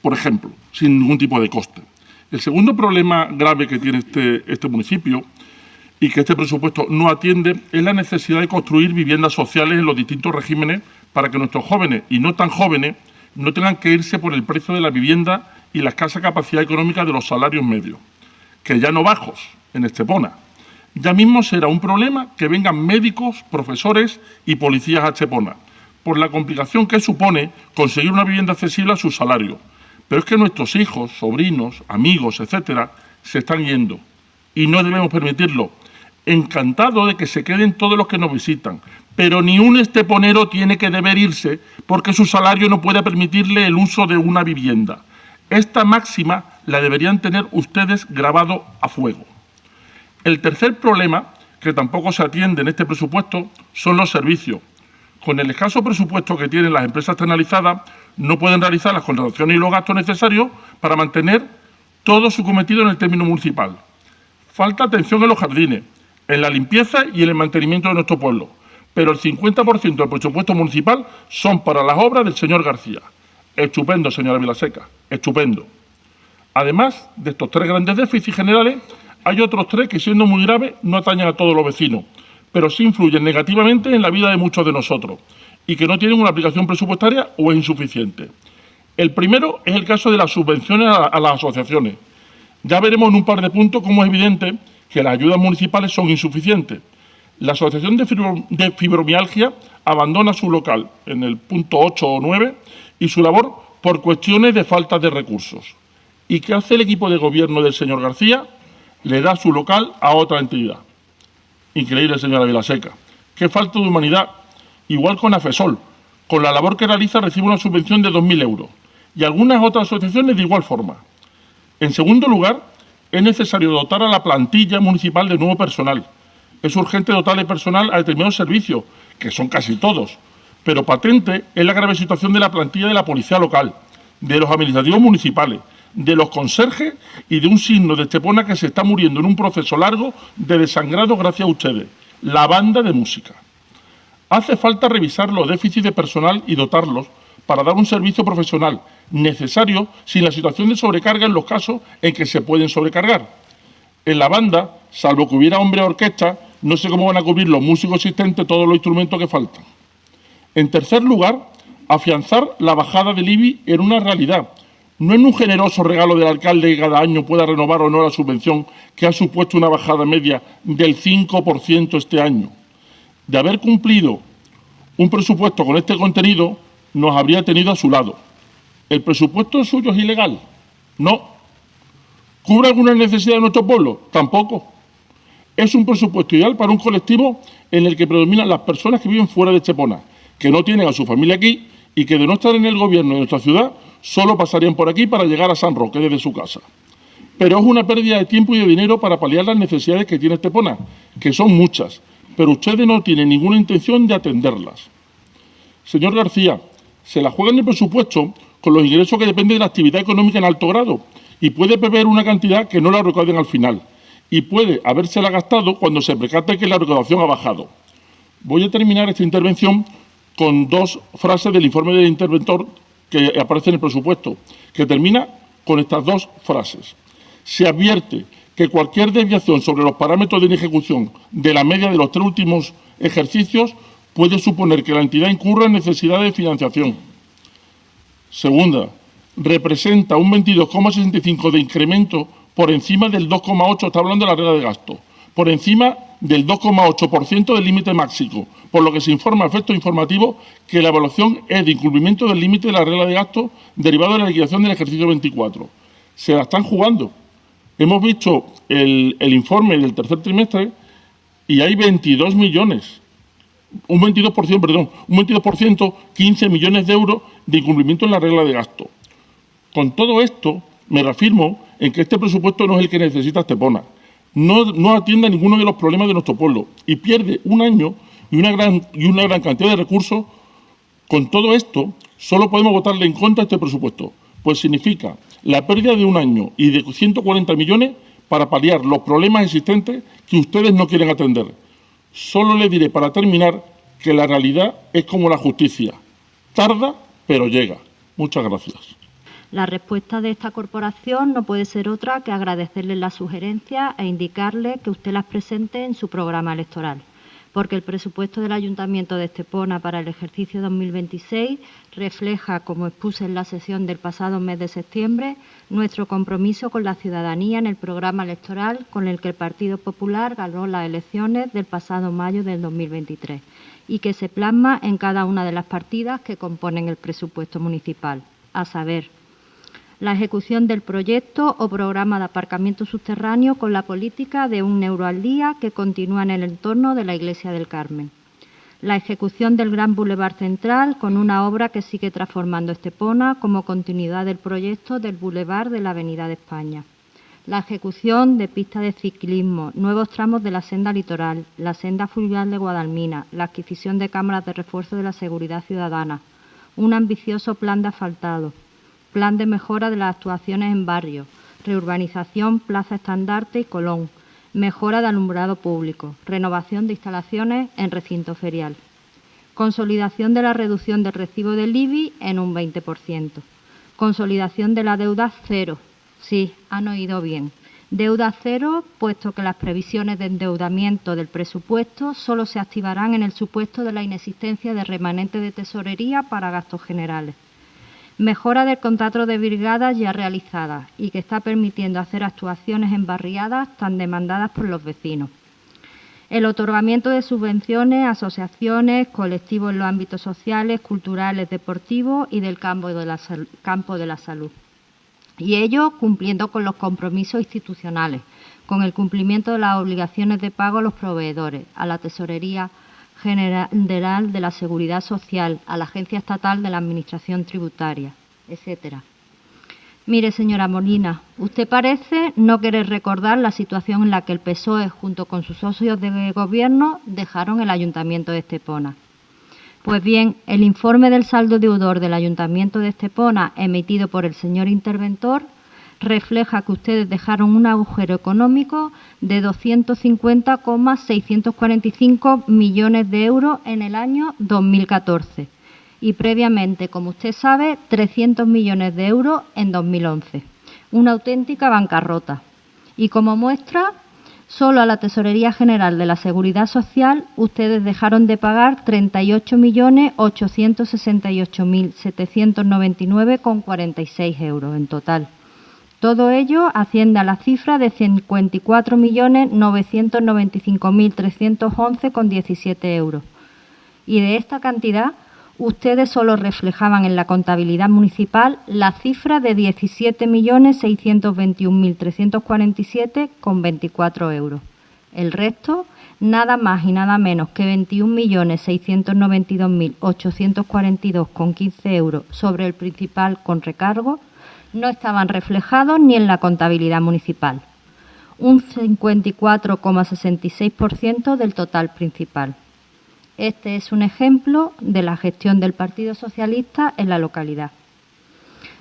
por ejemplo, sin ningún tipo de coste. El segundo problema grave que tiene este municipio y que este presupuesto no atiende es la necesidad de construir viviendas sociales en los distintos regímenes para que nuestros jóvenes y no tan jóvenes no tengan que irse por el precio de la vivienda y la escasa capacidad económica de los salarios medios, que ya no bajos en Estepona. Ya mismo será un problema que vengan médicos, profesores y policías a Estepona, por la complicación que supone conseguir una vivienda accesible a su salario. Pero es que nuestros hijos, sobrinos, amigos, etcétera, se están yendo y no debemos permitirlo. Encantado de que se queden todos los que nos visitan, pero ni un esteponero tiene que deber irse porque su salario no puede permitirle el uso de una vivienda. Esta máxima la deberían tener ustedes grabado a fuego. El tercer problema, que tampoco se atiende en este presupuesto, son los servicios. Con el escaso presupuesto que tienen las empresas externalizadas, no pueden realizar las contrataciones y los gastos necesarios para mantener todo su cometido en el término municipal. Falta atención en los jardines, en la limpieza y en el mantenimiento de nuestro pueblo, pero el 50% del presupuesto municipal son para las obras del señor García. Estupendo, señora Vilaseca, estupendo. Además de estos tres grandes déficits generales, hay otros tres que, siendo muy graves, no atañen a todos los vecinos, pero sí influyen negativamente en la vida de muchos de nosotros y que no tienen una aplicación presupuestaria o es insuficiente. El primero es el caso de las subvenciones a las asociaciones. Ya veremos en un par de puntos cómo es evidente que las ayudas municipales son insuficientes. La Asociación de Fibromialgia abandona su local en el punto 8 o 9 y su labor por cuestiones de falta de recursos. ¿Y qué hace el equipo de gobierno del señor García? Le da su local a otra entidad. Increíble, señora Vilaseca. Qué falta de humanidad. Igual con AFESOL. Con la labor que realiza recibe una subvención de 2.000 euros. Y algunas otras asociaciones de igual forma. En segundo lugar, es necesario dotar a la plantilla municipal de nuevo personal. Es urgente dotar de personal a determinados servicios, que son casi todos. Pero patente es la grave situación de la plantilla de la policía local, de los administrativos municipales, de los conserjes y de un signo de Estepona que se está muriendo en un proceso largo de desangrado gracias a ustedes, la banda de música. Hace falta revisar los déficits de personal y dotarlos para dar un servicio profesional necesario sin la situación de sobrecarga en los casos en que se pueden sobrecargar. En la banda, salvo que hubiera hombre orquesta, no sé cómo van a cubrir los músicos existentes todos los instrumentos que faltan. En tercer lugar, afianzar la bajada del IBI en una realidad, no en un generoso regalo del alcalde que cada año pueda renovar o no la subvención que ha supuesto una bajada media del 5% este año. De haber cumplido un presupuesto con este contenido, nos habría tenido a su lado. ¿El presupuesto suyo es ilegal? No. ¿Cubre alguna necesidad de nuestro pueblo? Tampoco. Es un presupuesto ideal para un colectivo en el que predominan las personas que viven fuera de Estepona, que no tienen a su familia aquí y que de no estar en el gobierno de nuestra ciudad solo pasarían por aquí para llegar a San Roque desde su casa. Pero es una pérdida de tiempo y de dinero para paliar las necesidades que tiene Estepona, que son muchas, pero ustedes no tienen ninguna intención de atenderlas. Señor García, se la juegan el presupuesto con los ingresos que dependen de la actividad económica en alto grado y puede prever una cantidad que no la recauden al final y puede habérsela gastado cuando se percate que la recaudación ha bajado. Voy a terminar esta intervención con dos frases del informe del interventor que aparece en el presupuesto, que termina con estas dos frases. Se advierte que cualquier desviación sobre los parámetros de ejecución de la media de los 3 últimos ejercicios puede suponer que la entidad incurra en necesidades de financiación. Segunda, representa un 22,65 de incremento por encima del 2,8, está hablando de la regla de gasto, por encima del 2,8% del límite máximo, por lo que se informa a efectos informativos que la evaluación es de incumplimiento del límite de la regla de gasto derivado de la liquidación del ejercicio 24. Se la están jugando. Hemos visto el informe del tercer trimestre y hay 22 millones, un 22%, 15 millones de euros de incumplimiento en la regla de gasto. Con todo esto, me reafirmo en que este presupuesto no es el que necesita Estepona. No atiende a ninguno de los problemas de nuestro pueblo y pierde un año y una gran cantidad de recursos. Con todo esto, solo podemos votarle en contra a este presupuesto, pues significa la pérdida de un año y de 140 millones para paliar los problemas existentes que ustedes no quieren atender. Solo les diré, para terminar, que la realidad es como la justicia. Tarda, pero llega. Muchas gracias. La respuesta de esta corporación no puede ser otra que agradecerle las sugerencias e indicarle que usted las presente en su programa electoral, porque el presupuesto del Ayuntamiento de Estepona para el ejercicio 2026 refleja, como expuse en la sesión del pasado mes de septiembre, nuestro compromiso con la ciudadanía en el programa electoral con el que el Partido Popular ganó las elecciones del pasado mayo del 2023 y que se plasma en cada una de las partidas que componen el presupuesto municipal, a saber, la ejecución del proyecto o programa de aparcamiento subterráneo con la política de 1 euro al día que continúa en el entorno de la Iglesia del Carmen. La ejecución del Gran Boulevard Central con una obra que sigue transformando Estepona como continuidad del proyecto del Boulevard de la Avenida de España. La ejecución de pistas de ciclismo, nuevos tramos de la senda litoral, la senda fluvial de Guadalmina, la adquisición de cámaras de refuerzo de la seguridad ciudadana, un ambicioso plan de asfaltado, plan de mejora de las actuaciones en barrios, reurbanización Plaza Estandarte y Colón, mejora de alumbrado público, renovación de instalaciones en recinto ferial, consolidación de la reducción del recibo del IBI en un 20%, consolidación de la deuda cero, sí, han oído bien, deuda cero, puesto que las previsiones de endeudamiento del presupuesto solo se activarán en el supuesto de la inexistencia de remanente de tesorería para gastos generales. Mejora del contrato de brigadas ya realizadas y que está permitiendo hacer actuaciones en barriadas tan demandadas por los vecinos. El otorgamiento de subvenciones a asociaciones, colectivos en los ámbitos sociales, culturales, deportivos y del campo de la salud. Y ello cumpliendo con los compromisos institucionales, con el cumplimiento de las obligaciones de pago a los proveedores, a la Tesorería General de la Seguridad Social, a la Agencia Estatal de la Administración Tributaria, etcétera. Mire, señora Molina, usted parece no querer recordar la situación en la que el PSOE, junto con sus socios de gobierno, dejaron el Ayuntamiento de Estepona. Pues bien, el informe del saldo deudor del Ayuntamiento de Estepona, emitido por el señor interventor, refleja que ustedes dejaron un agujero económico de 250,645 millones de euros en el año 2014 y previamente, como usted sabe, 300 millones de euros en 2011. Una auténtica bancarrota. Y como muestra, solo a la Tesorería General de la Seguridad Social ustedes dejaron de pagar 38.868.799,46 euros en total. Todo ello asciende a la cifra de 54.995.311,17 euros. Y de esta cantidad, ustedes solo reflejaban en la contabilidad municipal la cifra de 17.621.347,24 euros. El resto, nada más y nada menos que 21.692.842,15 euros sobre el principal con recargo, no estaban reflejados ni en la contabilidad municipal, un 54,66% del total principal. Este es un ejemplo de la gestión del Partido Socialista en la localidad.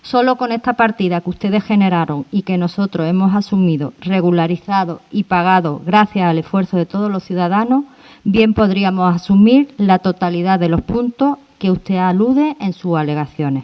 Solo con esta partida que ustedes generaron y que nosotros hemos asumido, regularizado y pagado gracias al esfuerzo de todos los ciudadanos, bien podríamos asumir la totalidad de los puntos que usted alude en sus alegaciones.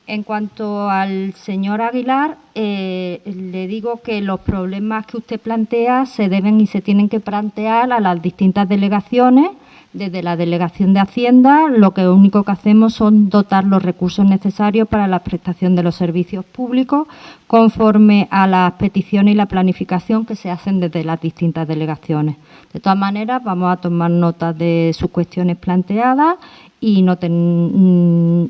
En cuanto al señor Aguilar, le digo que los problemas que usted plantea se deben y se tienen que plantear a las distintas delegaciones. Desde la Delegación de Hacienda, lo único que hacemos son dotar los recursos necesarios para la prestación de los servicios públicos conforme a las peticiones y la planificación que se hacen desde las distintas delegaciones. De todas maneras, vamos a tomar nota de sus cuestiones planteadas y no tengo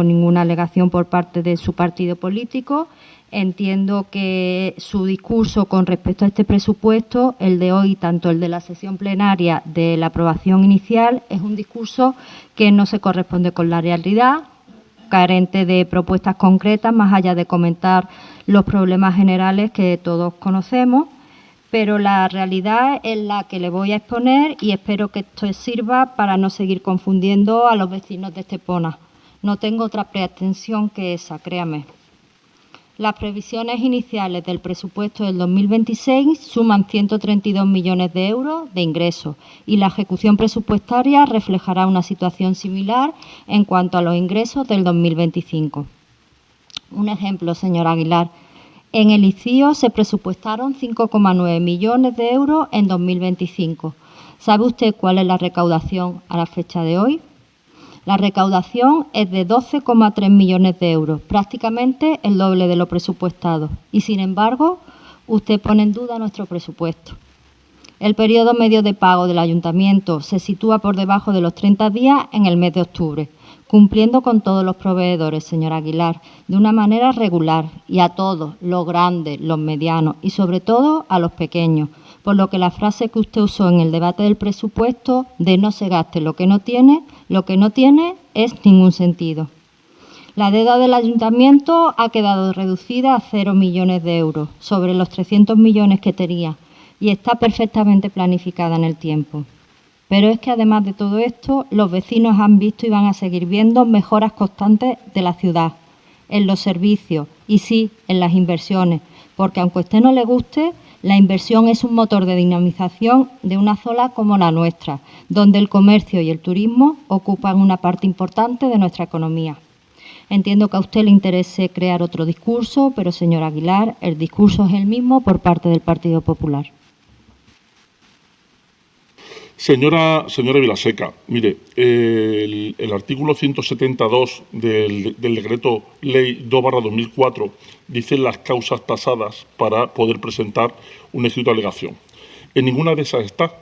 ninguna alegación por parte de su partido político. Entiendo que su discurso con respecto a este presupuesto, el de hoy, tanto el de la sesión plenaria de la aprobación inicial, es un discurso que no se corresponde con la realidad, carente de propuestas concretas, más allá de comentar los problemas generales que todos conocemos. Pero la realidad es la que le voy a exponer y espero que esto sirva para no seguir confundiendo a los vecinos de Estepona. No tengo otra pretensión que esa, créame. Las previsiones iniciales del presupuesto del 2026 suman 132 millones de euros de ingresos y la ejecución presupuestaria reflejará una situación similar en cuanto a los ingresos del 2025. Un ejemplo, señor Aguilar. En el ICIO se presupuestaron 5,9 millones de euros en 2025. ¿Sabe usted cuál es la recaudación a la fecha de hoy? La recaudación es de 12,3 millones de euros, prácticamente el doble de lo presupuestado. Y, sin embargo, usted pone en duda nuestro presupuesto. El periodo medio de pago del Ayuntamiento se sitúa por debajo de los 30 días en el mes de octubre, cumpliendo con todos los proveedores, señor Aguilar, de una manera regular y a todos, los grandes, los medianos y, sobre todo, a los pequeños. Por lo que la frase que usted usó en el debate del presupuesto de no se gaste lo que no tiene es ningún sentido. La deuda del Ayuntamiento ha quedado reducida a 0 millones de euros sobre los 300 millones que tenía y está perfectamente planificada en el tiempo. Pero es que además de todo esto, los vecinos han visto y van a seguir viendo mejoras constantes de la ciudad, en los servicios y sí, en las inversiones, porque aunque a usted no le guste, la inversión es un motor de dinamización de una zona como la nuestra, donde el comercio y el turismo ocupan una parte importante de nuestra economía. Entiendo que a usted le interese crear otro discurso, pero, señor Aguilar, el discurso es el mismo por parte del Partido Popular. Señora Vilaseca, mire, el artículo 172 del decreto ley 2/2004 dice las causas tasadas para poder presentar un escrito de alegación. En ninguna de esas está,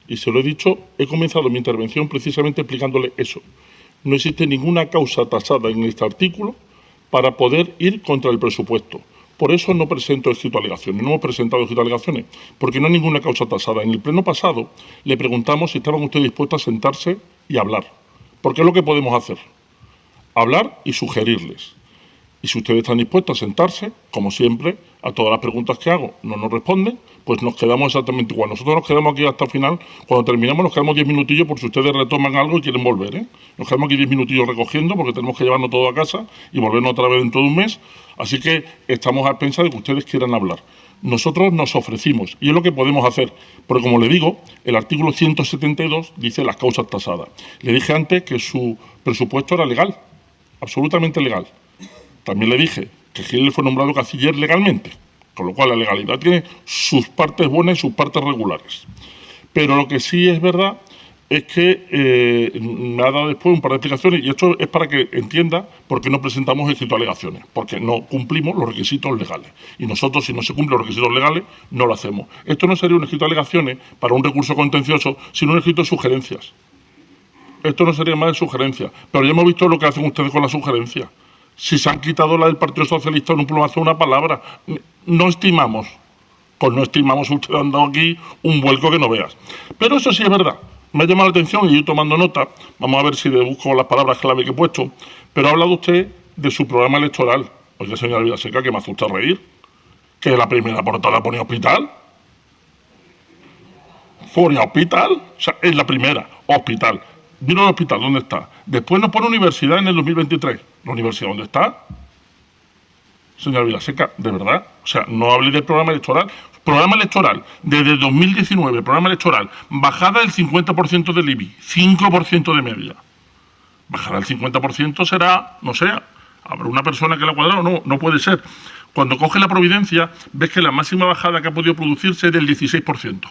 y se lo he dicho, he comenzado mi intervención precisamente explicándole eso. No existe ninguna causa tasada en este artículo para poder ir contra el presupuesto. Por eso no presento escrito de alegaciones, no hemos presentado escrito de alegaciones, porque no hay ninguna causa tasada. En el pleno pasado le preguntamos si estaban ustedes dispuestos a sentarse y hablar, porque es lo que podemos hacer, hablar y sugerirles. Y si ustedes están dispuestos a sentarse, como siempre, a todas las preguntas que hago no nos responden, pues nos quedamos exactamente igual. Nosotros nos quedamos aquí hasta el final. Cuando terminamos nos quedamos 10 minutillos por si ustedes retoman algo y quieren volver, ¿eh? Nos quedamos aquí 10 minutillos recogiendo porque tenemos que llevarnos todo a casa y volvernos otra vez dentro de un mes. Así que estamos a pensar de que ustedes quieran hablar. Nosotros nos ofrecimos y es lo que podemos hacer. Porque, como le digo, el artículo 172 dice las causas tasadas. Le dije antes que su presupuesto era legal, absolutamente legal. También le dije que Gil fue nombrado canciller legalmente, con lo cual la legalidad tiene sus partes buenas y sus partes regulares. Pero lo que sí es verdad es que me ha dado después un par de explicaciones y esto es para que entienda por qué no presentamos escrito de alegaciones, porque no cumplimos los requisitos legales. Y nosotros, si no se cumplen los requisitos legales, no lo hacemos. Esto no sería un escrito de alegaciones para un recurso contencioso, sino un escrito de sugerencias. Esto no sería más de sugerencias. Pero ya hemos visto lo que hacen ustedes con las sugerencias. Si se han quitado la del Partido Socialista en un plumazo una palabra, no estimamos. Pues no estimamos, usted han dado aquí un vuelco que no veas. Pero eso sí es verdad. Me ha llamado la atención y yo tomando nota, vamos a ver si le busco las palabras clave que he puesto, pero ha hablado usted de su programa electoral. Oye, señora Vilaseca, que me hace usted reír. Que la primera portada ponía hospital. Ponía hospital, o sea, es la primera, hospital. Vino al hospital, ¿dónde está? Después nos pone universidad en el 2023. ¿La universidad dónde está? señora Vilaseca, de verdad. O sea, no hable del programa electoral. Programa electoral, desde 2019, programa electoral, bajada del 50% del IBI, 5% de media. Bajar al 50% será, no sé, habrá una persona que la ha cuadrado, no puede ser. Cuando coge la Providencia, ves que la máxima bajada que ha podido producirse es del 16%.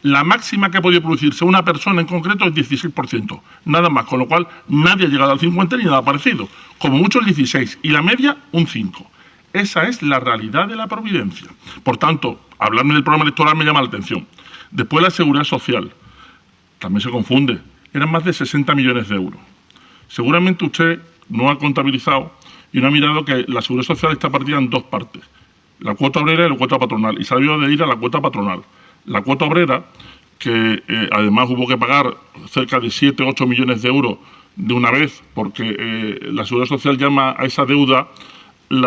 La máxima que ha podido producirse una persona en concreto es 16%, nada más, con lo cual nadie ha llegado al 50% ni nada parecido. Como mucho el 16%, y la media un 5%. Esa es la realidad de la Providencia. Por tanto, hablarme del programa electoral me llama la atención. Después la Seguridad Social, también se confunde, eran más de 60 millones de euros. Seguramente usted no ha contabilizado y no ha mirado que la Seguridad Social está partida en dos partes, la cuota obrera y la cuota patronal, y se ha debido de ir a la cuota patronal. La cuota obrera, que además hubo que pagar cerca de 7 o 8 millones de euros de una vez, porque la Seguridad Social llama a esa deuda que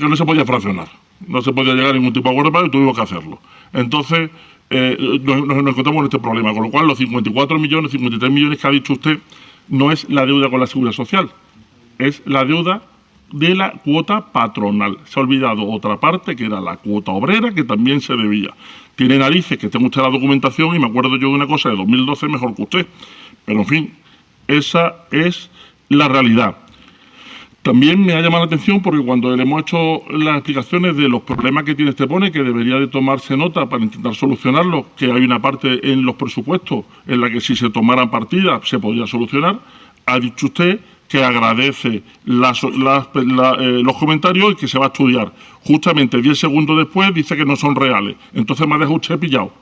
no se podía fraccionar, no se podía llegar a ningún tipo de acuerdo y tuvimos que hacerlo. Entonces, nos encontramos en este problema, con lo cual los 54 millones, 53 millones que ha dicho usted no es la deuda con la Seguridad Social, es la deuda de la cuota patronal. Se ha olvidado otra parte, que era la cuota obrera, que también se debía. Tiene narices que tenga usted la documentación, y me acuerdo yo de una cosa de 2012 mejor que usted. Pero, en fin, esa es la realidad. También me ha llamado la atención porque cuando le hemos hecho las explicaciones de los problemas que tiene Estepona, que debería de tomarse nota para intentar solucionarlos, que hay una parte en los presupuestos en la que si se tomaran partidas se podría solucionar, ha dicho usted que agradece los comentarios y que se va a estudiar. Justamente 10 segundos después dice que no son reales. Entonces me ha dejado usted pillado.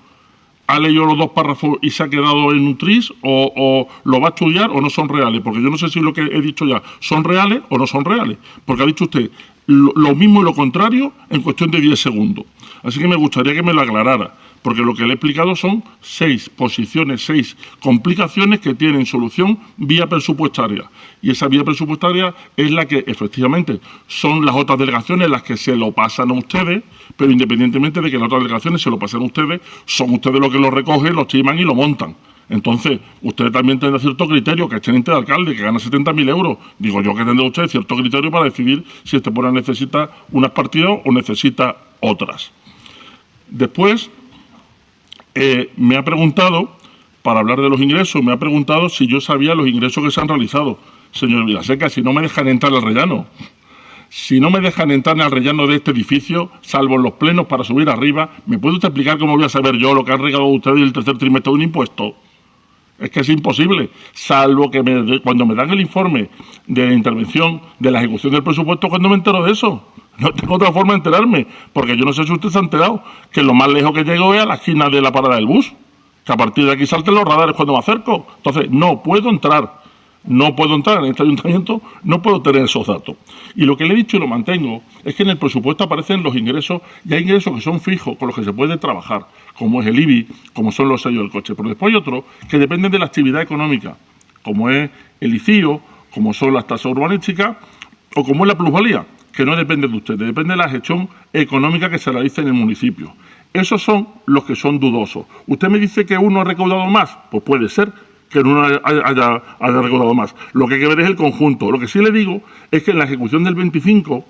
¿Ha leído los dos párrafos y se ha quedado en un tris o lo va a estudiar o no son reales? Porque yo no sé si lo que he dicho ya son reales o no son reales. Porque ha dicho usted lo mismo y lo contrario en cuestión de 10 segundos. Así que me gustaría que me lo aclarara. Porque lo que le he explicado son 6 posiciones, 6 complicaciones que tienen solución vía presupuestaria. Y esa vía presupuestaria es la que, efectivamente, son las otras delegaciones las que se lo pasan a ustedes, pero independientemente de que las otras delegaciones se lo pasen a ustedes, son ustedes los que lo recogen, lo chiman y lo montan. Entonces, ustedes también tendrán cierto criterio, que es teniente de alcalde, que gana 70.000 euros. Digo yo que tendrá usted cierto criterio para decidir si Estepona necesita unas partidas o necesita otras. Después, me ha preguntado, para hablar de los ingresos, me ha preguntado si yo sabía los ingresos que se han realizado. Señor Vilaseca, si no me dejan entrar al rellano, si no me dejan entrar al rellano de este edificio, salvo en los plenos para subir arriba, ¿me puede usted explicar cómo voy a saber yo lo que han regalado ustedes el tercer trimestre de un impuesto? Es que es imposible, salvo que cuando me dan el informe de la intervención, de la ejecución del presupuesto, cuando me entero de eso. No tengo otra forma de enterarme, porque yo no sé si usted se ha enterado que lo más lejos que llego es a la esquina de la parada del bus, que a partir de aquí salten los radares cuando me acerco. Entonces, no puedo entrar en este ayuntamiento, no puedo tener esos datos. Y lo que le he dicho y lo mantengo es que en el presupuesto aparecen los ingresos, y hay ingresos que son fijos, con los que se puede trabajar, como es el IBI, como son los sellos del coche. Pero después hay otros que dependen de la actividad económica, como es el ICIO, como son las tasas urbanísticas, o como es la plusvalía, que no depende de ustedes, depende de la gestión económica que se realice en el municipio. Esos son los que son dudosos. ¿Usted me dice que uno ha recaudado más? Pues puede ser que uno haya recaudado más. Lo que hay que ver es el conjunto. Lo que sí le digo es que en la ejecución del 25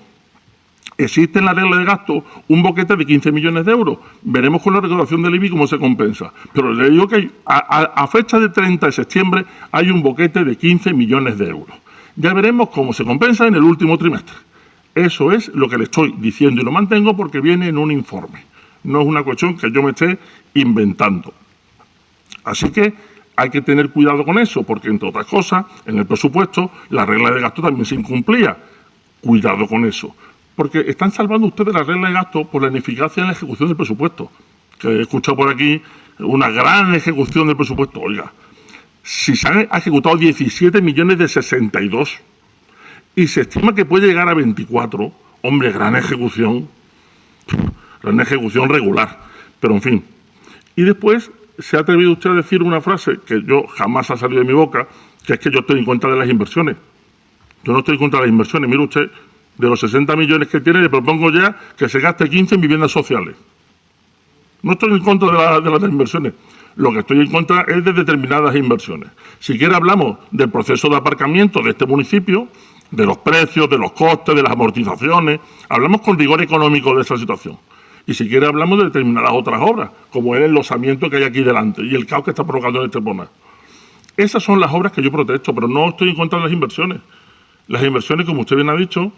existe en la regla de gasto un boquete de 15 millones de euros. Veremos con la recaudación del IBI cómo se compensa. Pero le digo que a fecha de 30 de septiembre hay un boquete de 15 millones de euros. Ya veremos cómo se compensa en el último trimestre. Eso es lo que le estoy diciendo y lo mantengo porque viene en un informe. No es una cuestión que yo me esté inventando. Así que hay que tener cuidado con eso, porque, entre otras cosas, en el presupuesto la regla de gasto también se incumplía. Cuidado con eso. Porque están salvando ustedes la regla de gasto por la ineficacia en la ejecución del presupuesto. Que he escuchado por aquí una gran ejecución del presupuesto. Oiga, si se han ejecutado 17 millones de 62 y se estima que puede llegar a 24, hombre, gran ejecución regular. Pero, en fin. Y después se ha atrevido usted a decir una frase que yo jamás ha salido de mi boca, que es que yo estoy en contra de las inversiones. Yo no estoy en contra de las inversiones. Mire usted, de los 60 millones que tiene, le propongo ya que se gaste 15 en viviendas sociales. No estoy en contra de las inversiones. Lo que estoy en contra es de determinadas inversiones. Si quiere hablamos del proceso de aparcamiento de este municipio, de los precios, de los costes, de las amortizaciones. Hablamos con rigor económico de esa situación. Y si quiere hablamos de determinadas otras obras, como el enlosamiento que hay aquí delante y el caos que está provocando en Estepona. Esas son las obras que yo protesto, pero no estoy en contra de las inversiones. Las inversiones, como usted bien ha dicho,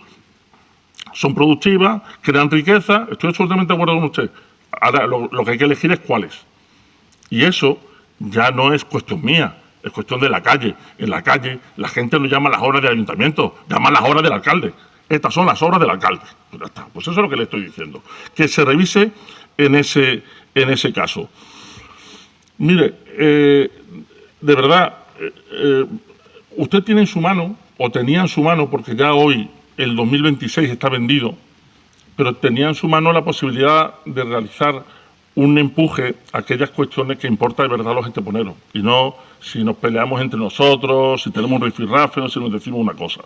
son productivas, crean riqueza. Estoy absolutamente de acuerdo con usted. Ahora, lo que hay que elegir es cuáles. Y eso ya no es cuestión mía, es cuestión de la calle. En la calle la gente no llama las obras del ayuntamiento, llama las obras del alcalde. Estas son las obras del alcalde. Pues ya está. Pues eso es lo que le estoy diciendo. Que se revise en ese caso. Mire, de verdad, usted tiene en su mano, o tenía en su mano, porque ya hoy, el 2026 está vendido, pero tenía en su mano la posibilidad de realizar un empuje a aquellas cuestiones que importa de verdad a los esteponeros. Y no si nos peleamos entre nosotros, si tenemos un rifirrafe o si nos decimos una cosa.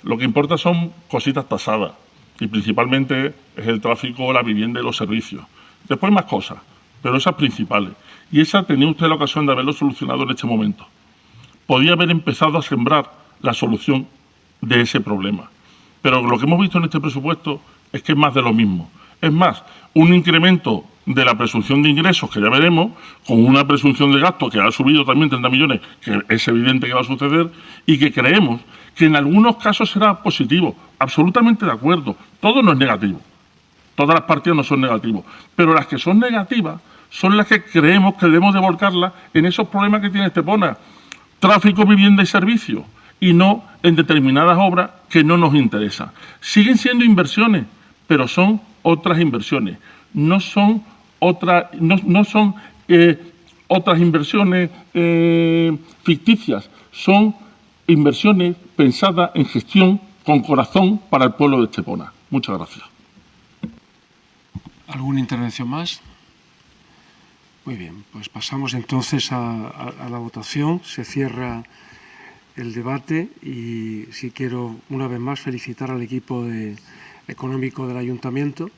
Lo que importa son cositas tasadas y principalmente es el tráfico, la vivienda y los servicios. Después más cosas, pero esas principales. Y esa tenía usted la ocasión de haberlo solucionado en este momento. Podía haber empezado a sembrar la solución de ese problema. Pero lo que hemos visto en este presupuesto es que es más de lo mismo. Es más, un incremento de la presunción de ingresos, que ya veremos, con una presunción de gasto que ha subido también 30 millones, que es evidente que va a suceder, y que creemos que en algunos casos será positivo. Absolutamente de acuerdo. Todo no es negativo. Todas las partidas no son negativas. Pero las que son negativas son las que creemos que debemos de volcarlas en esos problemas que tiene Estepona. Tráfico, vivienda y servicios. Y no en determinadas obras que no nos interesan. Siguen siendo inversiones, pero son otras inversiones. No son otras inversiones ficticias. Son inversiones pensadas en gestión con corazón para el pueblo de Estepona. Muchas gracias. ¿Alguna intervención más? Muy bien, pues pasamos entonces a la votación. Se cierra el debate y sí quiero una vez más felicitar al equipo económico del Ayuntamiento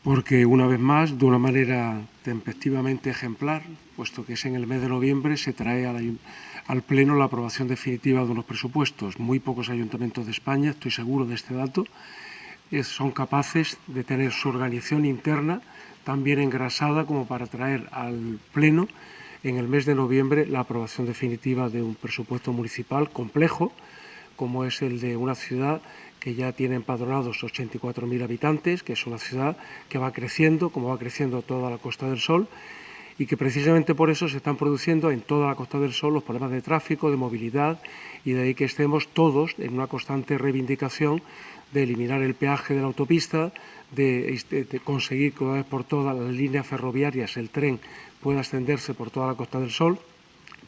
porque una vez más, de una manera tempestivamente ejemplar, puesto que es en el mes de noviembre, se trae al Pleno la aprobación definitiva de unos presupuestos. Muy pocos ayuntamientos de España, estoy seguro de este dato, son capaces de tener su organización interna tan bien engrasada como para traer al Pleno en el mes de noviembre la aprobación definitiva de un presupuesto municipal complejo, como es el de una ciudad que ya tiene empadronados 84.000 habitantes, que es una ciudad que va creciendo, como va creciendo toda la Costa del Sol, y que precisamente por eso se están produciendo en toda la Costa del Sol los problemas de tráfico, de movilidad, y de ahí que estemos todos en una constante reivindicación de eliminar el peaje de la autopista, de conseguir que una vez por todas las líneas ferroviarias, el tren pueda extenderse por toda la Costa del Sol,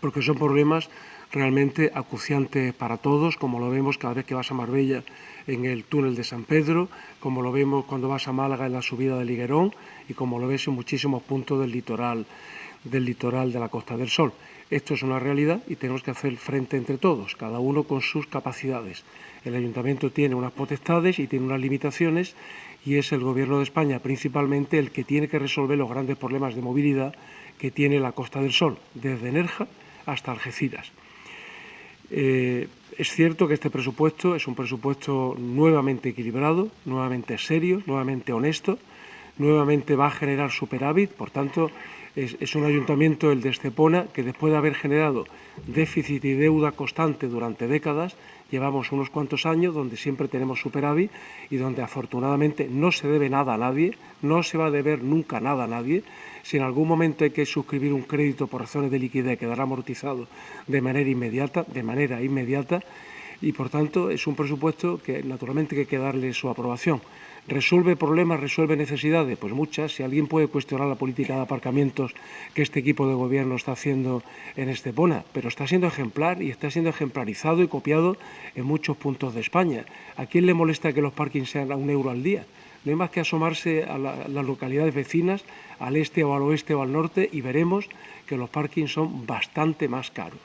porque son problemas realmente acuciantes para todos, como lo vemos cada vez que vas a Marbella en el túnel de San Pedro, como lo vemos cuando vas a Málaga en la subida del Higuerón y como lo ves en muchísimos puntos del litoral de la Costa del Sol. Esto es una realidad y tenemos que hacer frente entre todos, cada uno con sus capacidades. El Ayuntamiento tiene unas potestades y tiene unas limitaciones y es el Gobierno de España principalmente el que tiene que resolver los grandes problemas de movilidad que tiene la Costa del Sol, desde Nerja hasta Algeciras. Es cierto que este presupuesto es un presupuesto nuevamente equilibrado, nuevamente serio, nuevamente honesto, nuevamente va a generar superávit, por tanto es un ayuntamiento, el de Estepona, que después de haber generado déficit y deuda constante durante décadas, llevamos unos cuantos años donde siempre tenemos superávit y donde afortunadamente no se debe nada a nadie, no se va a deber nunca nada a nadie. Si en algún momento hay que suscribir un crédito por razones de liquidez, quedará amortizado de manera inmediata y por tanto es un presupuesto que naturalmente hay que darle su aprobación. ¿Resuelve problemas, resuelve necesidades? Pues muchas. Si alguien puede cuestionar la política de aparcamientos que este equipo de gobierno está haciendo en Estepona, pero está siendo ejemplar y está siendo ejemplarizado y copiado en muchos puntos de España. ¿A quién le molesta que los parkings sean a €1 al día? No hay más que asomarse a las localidades vecinas, al este o al oeste o al norte, y veremos que los parkings son bastante más caros.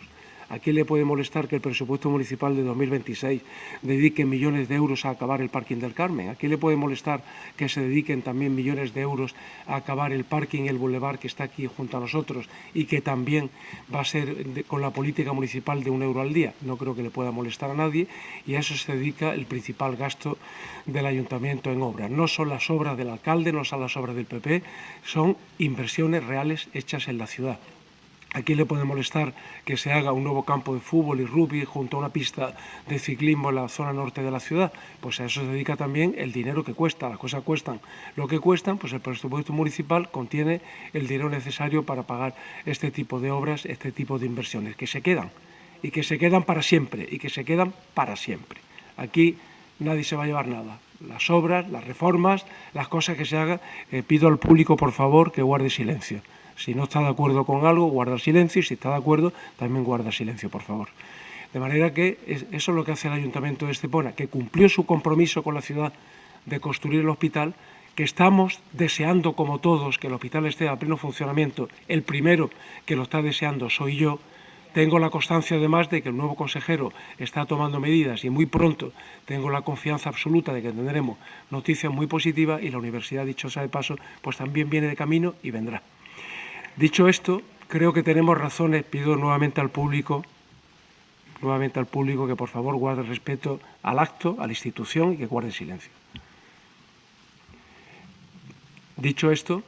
¿A quién le puede molestar que el presupuesto municipal de 2026 dedique millones de euros a acabar el parking del Carmen? ¿A quién le puede molestar que se dediquen también millones de euros a acabar el parking, el bulevar que está aquí junto a nosotros y que también va a ser con la política municipal de €1 al día? No creo que le pueda molestar a nadie, y a eso se dedica el principal gasto del ayuntamiento en obras. No son las obras del alcalde, no son las obras del PP, son inversiones reales hechas en la ciudad. ¿A quién le puede molestar que se haga un nuevo campo de fútbol y rugby junto a una pista de ciclismo en la zona norte de la ciudad? Pues a eso se dedica también el dinero que cuesta. Las cosas cuestan lo que cuestan, pues el presupuesto municipal contiene el dinero necesario para pagar este tipo de obras, este tipo de inversiones, que se quedan, y que se quedan para siempre, y que se quedan para siempre. Aquí nadie se va a llevar nada. Las obras, las reformas, las cosas que se hagan, pido al público, por favor, que guarde silencio. Si no está de acuerdo con algo, guarda silencio, y si está de acuerdo, también guarda silencio, por favor. De manera que eso es lo que hace el Ayuntamiento de Estepona, que cumplió su compromiso con la ciudad de construir el hospital, que estamos deseando, como todos, que el hospital esté a pleno funcionamiento. El primero que lo está deseando soy yo. Tengo la constancia, además, de que el nuevo consejero está tomando medidas, y muy pronto tengo la confianza absoluta de que tendremos noticias muy positivas, y la universidad, dicho sea de paso, pues también viene de camino y vendrá. Dicho esto, creo que tenemos razones. Pido nuevamente al público que por favor guarde respeto al acto, a la institución, y que guarde silencio. Dicho esto,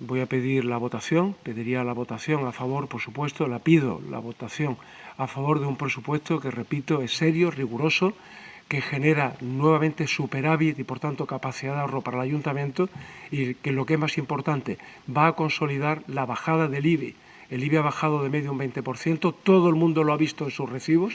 voy a pedir la votación. Pediría la votación a favor, por supuesto, pido la votación a favor de un presupuesto que, repito, es serio, riguroso, que genera nuevamente superávit y, por tanto, capacidad de ahorro para el ayuntamiento, y que, lo que es más importante, va a consolidar la bajada del IBI. El IBI ha bajado de media un 20%, todo el mundo lo ha visto en sus recibos,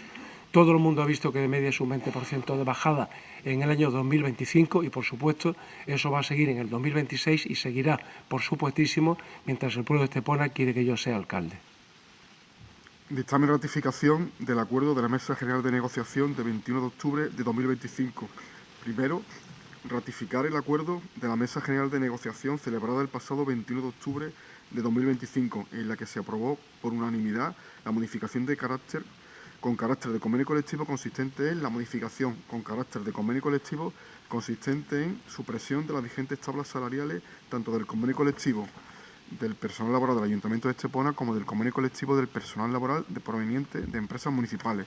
todo el mundo ha visto que de media es un 20% de bajada en el año 2025, y, por supuesto, eso va a seguir en el 2026 y seguirá, por supuestísimo, mientras el pueblo de Estepona quiere que yo sea alcalde. Dictamen de ratificación del acuerdo de la Mesa General de Negociación de 21 de octubre de 2025. Primero, ratificar el acuerdo de la Mesa General de Negociación celebrada el pasado 21 de octubre de 2025, en la que se aprobó por unanimidad la modificación con carácter de convenio colectivo, consistente en la modificación con carácter de convenio colectivo consistente en supresión de las vigentes tablas salariales tanto del convenio colectivo del personal laboral del Ayuntamiento de Estepona como del convenio colectivo del personal laboral proveniente de empresas municipales.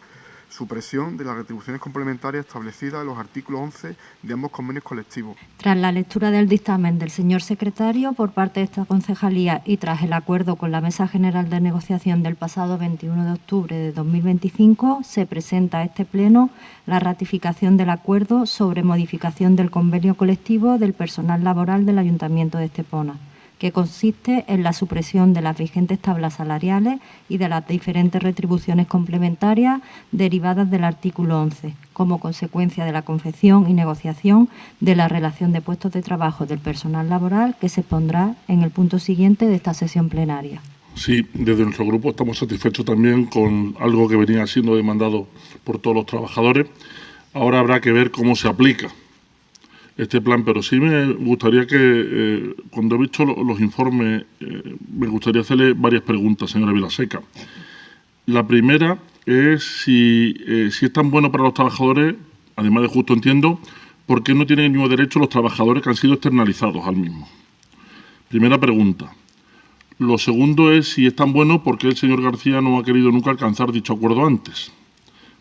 Supresión de las retribuciones complementarias establecidas en los artículos 11 de ambos convenios colectivos. Tras la lectura del dictamen del señor secretario por parte de esta concejalía y tras el acuerdo con la Mesa General de Negociación del pasado 21 de octubre de 2025, se presenta a este Pleno la ratificación del acuerdo sobre modificación del convenio colectivo del personal laboral del Ayuntamiento de Estepona, que consiste en la supresión de las vigentes tablas salariales y de las diferentes retribuciones complementarias derivadas del artículo 11, como consecuencia de la confección y negociación de la relación de puestos de trabajo del personal laboral, que se expondrá en el punto siguiente de esta sesión plenaria. Sí, desde nuestro grupo estamos satisfechos también con algo que venía siendo demandado por todos los trabajadores. Ahora habrá que ver cómo se aplica este plan, pero sí me gustaría que, cuando he visto los informes, me gustaría hacerle varias preguntas, señora Vilaseca. La primera es si es tan bueno para los trabajadores, además de justo, entiendo, ¿por qué no tienen el mismo derecho los trabajadores que han sido externalizados al mismo? Primera pregunta. Lo segundo es si es tan bueno, ¿por qué el señor García no ha querido nunca alcanzar dicho acuerdo antes?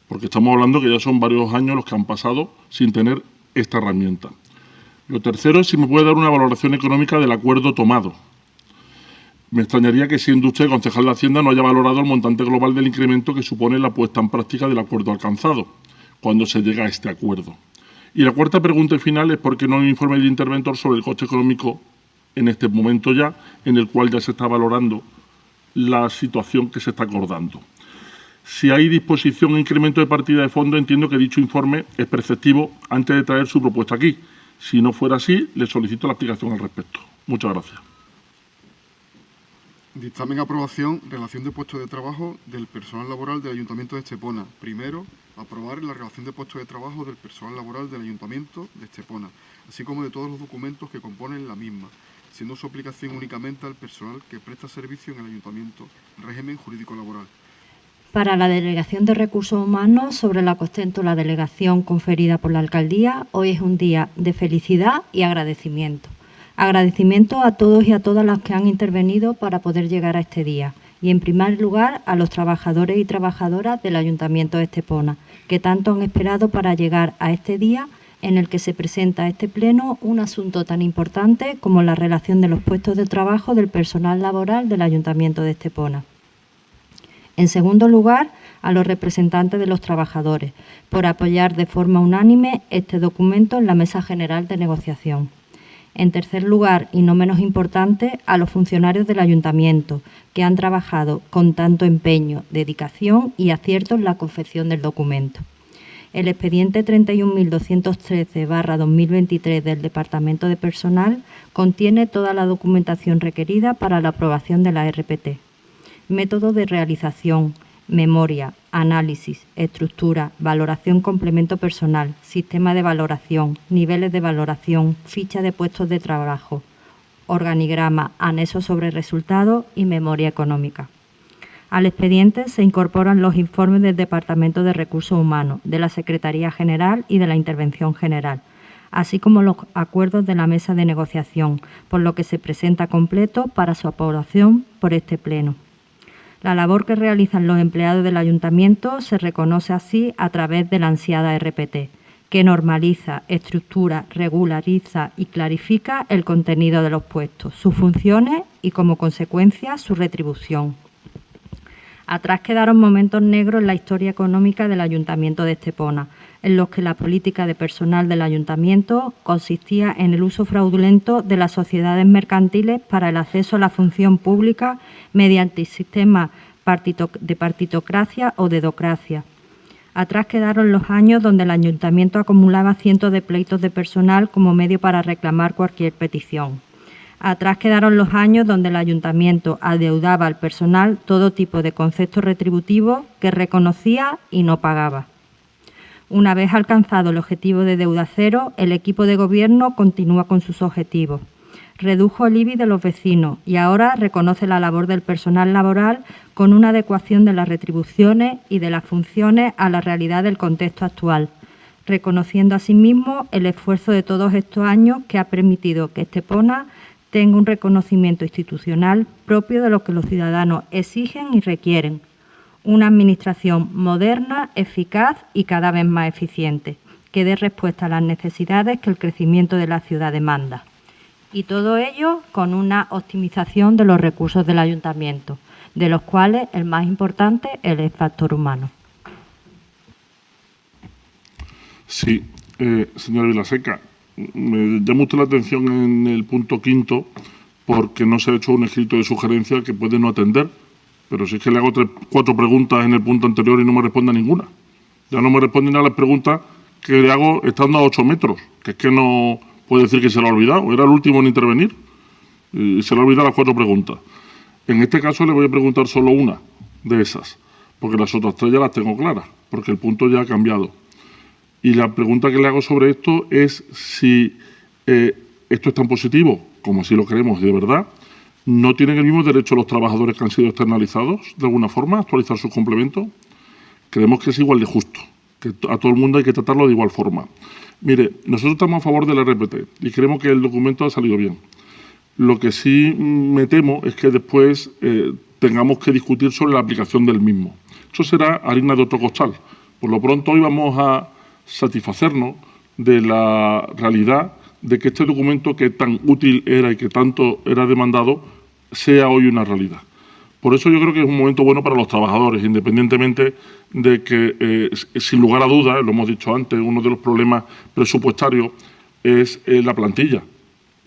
Porque estamos hablando que ya son varios años los que han pasado sin tener esta herramienta. Lo tercero es si me puede dar una valoración económica del acuerdo tomado. Me extrañaría que, siendo usted concejal de Hacienda, no haya valorado el montante global del incremento que supone la puesta en práctica del acuerdo alcanzado, cuando se llega a este acuerdo. Y la cuarta pregunta y final es por qué no hay un informe del interventor sobre el coste económico en este momento ya, en el cual ya se está valorando la situación que se está acordando. Si hay disposición e incremento de partida de fondo, entiendo que dicho informe es preceptivo antes de traer su propuesta aquí. Si no fuera así, le solicito la explicación al respecto. Muchas gracias. Dictamen aprobación, relación de puestos de trabajo del personal laboral del Ayuntamiento de Estepona. Primero, aprobar la relación de puestos de trabajo del personal laboral del Ayuntamiento de Estepona, así como de todos los documentos que componen la misma, siendo su aplicación únicamente al personal que presta servicio en el Ayuntamiento, régimen jurídico laboral. Para la Delegación de Recursos Humanos, sobre la que ostento la delegación conferida por la Alcaldía, hoy es un día de felicidad y agradecimiento. Agradecimiento a todos y a todas las que han intervenido para poder llegar a este día. Y, en primer lugar, a los trabajadores y trabajadoras del Ayuntamiento de Estepona, que tanto han esperado para llegar a este día en el que se presenta a este pleno un asunto tan importante como la relación de los puestos de trabajo del personal laboral del Ayuntamiento de Estepona. En segundo lugar, a los representantes de los trabajadores, por apoyar de forma unánime este documento en la Mesa General de Negociación. En tercer lugar, y no menos importante, a los funcionarios del Ayuntamiento, que han trabajado con tanto empeño, dedicación y acierto en la confección del documento. El expediente 31.213/2023 del Departamento de Personal contiene toda la documentación requerida para la aprobación de la RPT. Método de realización, memoria, análisis, estructura, valoración complemento personal, sistema de valoración, niveles de valoración, ficha de puestos de trabajo, organigrama, anexo sobre resultados y memoria económica. Al expediente se incorporan los informes del Departamento de Recursos Humanos, de la Secretaría General y de la Intervención General, así como los acuerdos de la mesa de negociación, por lo que se presenta completo para su aprobación por este Pleno. La labor que realizan los empleados del Ayuntamiento se reconoce así a través de la ansiada RPT, que normaliza, estructura, regulariza y clarifica el contenido de los puestos, sus funciones y, como consecuencia, su retribución. Atrás quedaron momentos negros en la historia económica del Ayuntamiento de Estepona, en los que la política de personal del Ayuntamiento consistía en el uso fraudulento de las sociedades mercantiles para el acceso a la función pública mediante el sistema de partitocracia o dedocracia. Atrás quedaron los años donde el Ayuntamiento acumulaba cientos de pleitos de personal como medio para reclamar cualquier petición. Atrás quedaron los años donde el Ayuntamiento adeudaba al personal todo tipo de conceptos retributivos que reconocía y no pagaba. Una vez alcanzado el objetivo de deuda cero, el equipo de gobierno continúa con sus objetivos. Redujo el IBI de los vecinos y ahora reconoce la labor del personal laboral con una adecuación de las retribuciones y de las funciones a la realidad del contexto actual, reconociendo asimismo el esfuerzo de todos estos años que ha permitido que Estepona tenga un reconocimiento institucional propio de lo que los ciudadanos exigen y requieren. Una administración moderna, eficaz y cada vez más eficiente, que dé respuesta a las necesidades que el crecimiento de la ciudad demanda. Y todo ello con una optimización de los recursos del Ayuntamiento, de los cuales el más importante es el factor humano. Sí, señora Vilaseca, me llama usted la atención en el punto 5 porque no se ha hecho un escrito de sugerencia que puede no atender. Pero si es que le hago 4 preguntas en el punto anterior y no me responde a ninguna. Ya no me responden a las preguntas que le hago estando a 8 metros, que es que no puede decir que se lo ha olvidado. Era el último en intervenir y se le ha olvidado las 4 preguntas. En este caso le voy a preguntar solo una de esas, porque las otras 3 ya las tengo claras, porque el punto ya ha cambiado. Y la pregunta que le hago sobre esto es si esto es tan positivo, como si lo creemos de verdad. ¿No tienen el mismo derecho los trabajadores que han sido externalizados, de alguna forma, a actualizar sus complementos? Creemos que es igual de justo, que a todo el mundo hay que tratarlo de igual forma. Mire, nosotros estamos a favor de la RPT y creemos que el documento ha salido bien. Lo que sí me temo es que después tengamos que discutir sobre la aplicación del mismo. Eso será harina de otro costal. Por lo pronto hoy vamos a satisfacernos de la realidad de que este documento que tan útil era y que tanto era demandado sea hoy una realidad. Por eso yo creo que es un momento bueno para los trabajadores, independientemente de que, sin lugar a dudas, lo hemos dicho antes, uno de los problemas presupuestarios es la plantilla.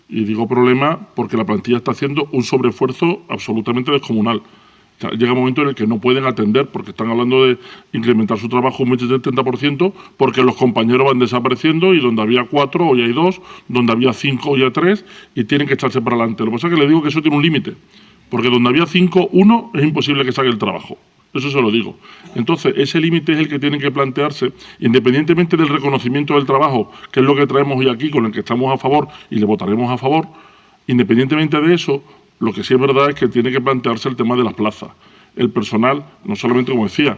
Y digo problema porque la plantilla está haciendo un sobreesfuerzo absolutamente descomunal. O sea, llega un momento en el que no pueden atender porque están hablando de incrementar su trabajo un 20-30% porque los compañeros van desapareciendo y donde había 4 hoy hay 2, donde había 5 hoy hay 3 y tienen que echarse para adelante. Lo que pasa es que le digo que eso tiene un límite, porque donde había 5, 1 es imposible que saque el trabajo. Eso se lo digo. Entonces, ese límite es el que tienen que plantearse, independientemente del reconocimiento del trabajo, que es lo que traemos hoy aquí, con el que estamos a favor y le votaremos a favor. Independientemente de eso, lo que sí es verdad es que tiene que plantearse el tema de las plazas. el personal, no solamente, como decía,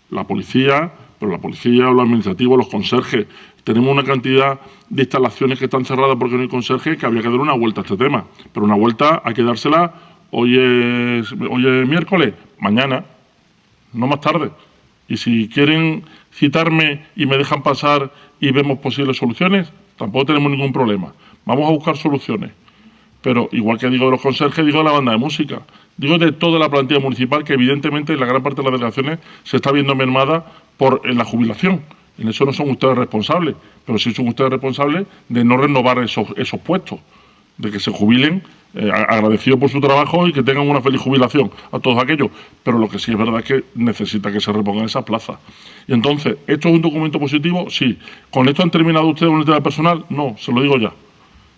la policía, pero la policía, los administrativos, los conserjes. Tenemos una cantidad de instalaciones que están cerradas porque no hay conserje, que habría que dar una vuelta a este tema. Pero una vuelta hay que dársela, hoy es miércoles, mañana, no más tarde. Y si quieren citarme y me dejan pasar y vemos posibles soluciones, tampoco tenemos ningún problema. Vamos a buscar soluciones. Pero igual que digo de los conserjes, digo de la banda de música. Digo de toda la plantilla municipal, que evidentemente en la gran parte de las delegaciones se está viendo mermada por la jubilación. En eso no son ustedes responsables, pero sí son ustedes responsables de no renovar esos puestos, de que se jubilen agradecidos por su trabajo y que tengan una feliz jubilación a todos aquellos. Pero lo que sí es verdad es que necesita que se repongan esas plazas. Y entonces, ¿esto es un documento positivo? Sí. ¿Con esto han terminado ustedes un tema personal? No, se lo digo ya.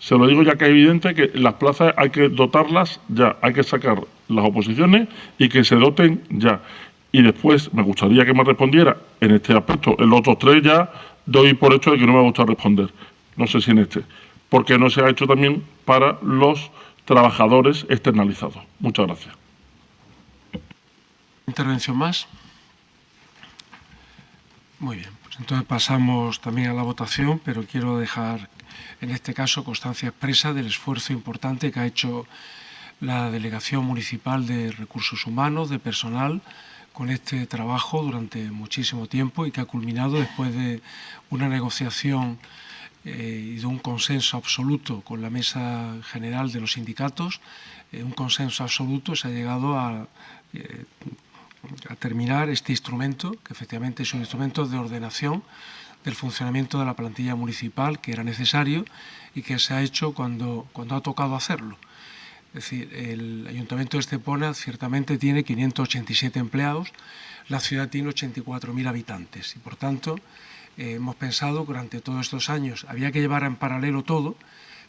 Se lo digo ya, que es evidente que las plazas hay que dotarlas ya, hay que sacar las oposiciones y que se doten ya. Y después me gustaría que me respondiera en este aspecto. En los otros tres ya doy por hecho de que no me va a gustar responder. No sé si en este. Porque no se ha hecho también para los trabajadores externalizados. Muchas gracias. ¿Intervención más? Muy bien. Pues entonces pasamos también a la votación, pero quiero dejar en este caso constancia expresa del esfuerzo importante que ha hecho la Delegación Municipal de Recursos Humanos, de personal, con este trabajo durante muchísimo tiempo y que ha culminado después de una negociación y de un consenso absoluto con la Mesa General de los sindicatos. Un consenso absoluto, se ha llegado a terminar este instrumento, que efectivamente es un instrumento de ordenación del funcionamiento de la plantilla municipal, que era necesario y que se ha hecho cuando ha tocado hacerlo. Es decir, el Ayuntamiento de Estepona ciertamente tiene 587 empleados, la ciudad tiene 84.000 habitantes y, por tanto, hemos pensado que durante todos estos años había que llevar en paralelo todo,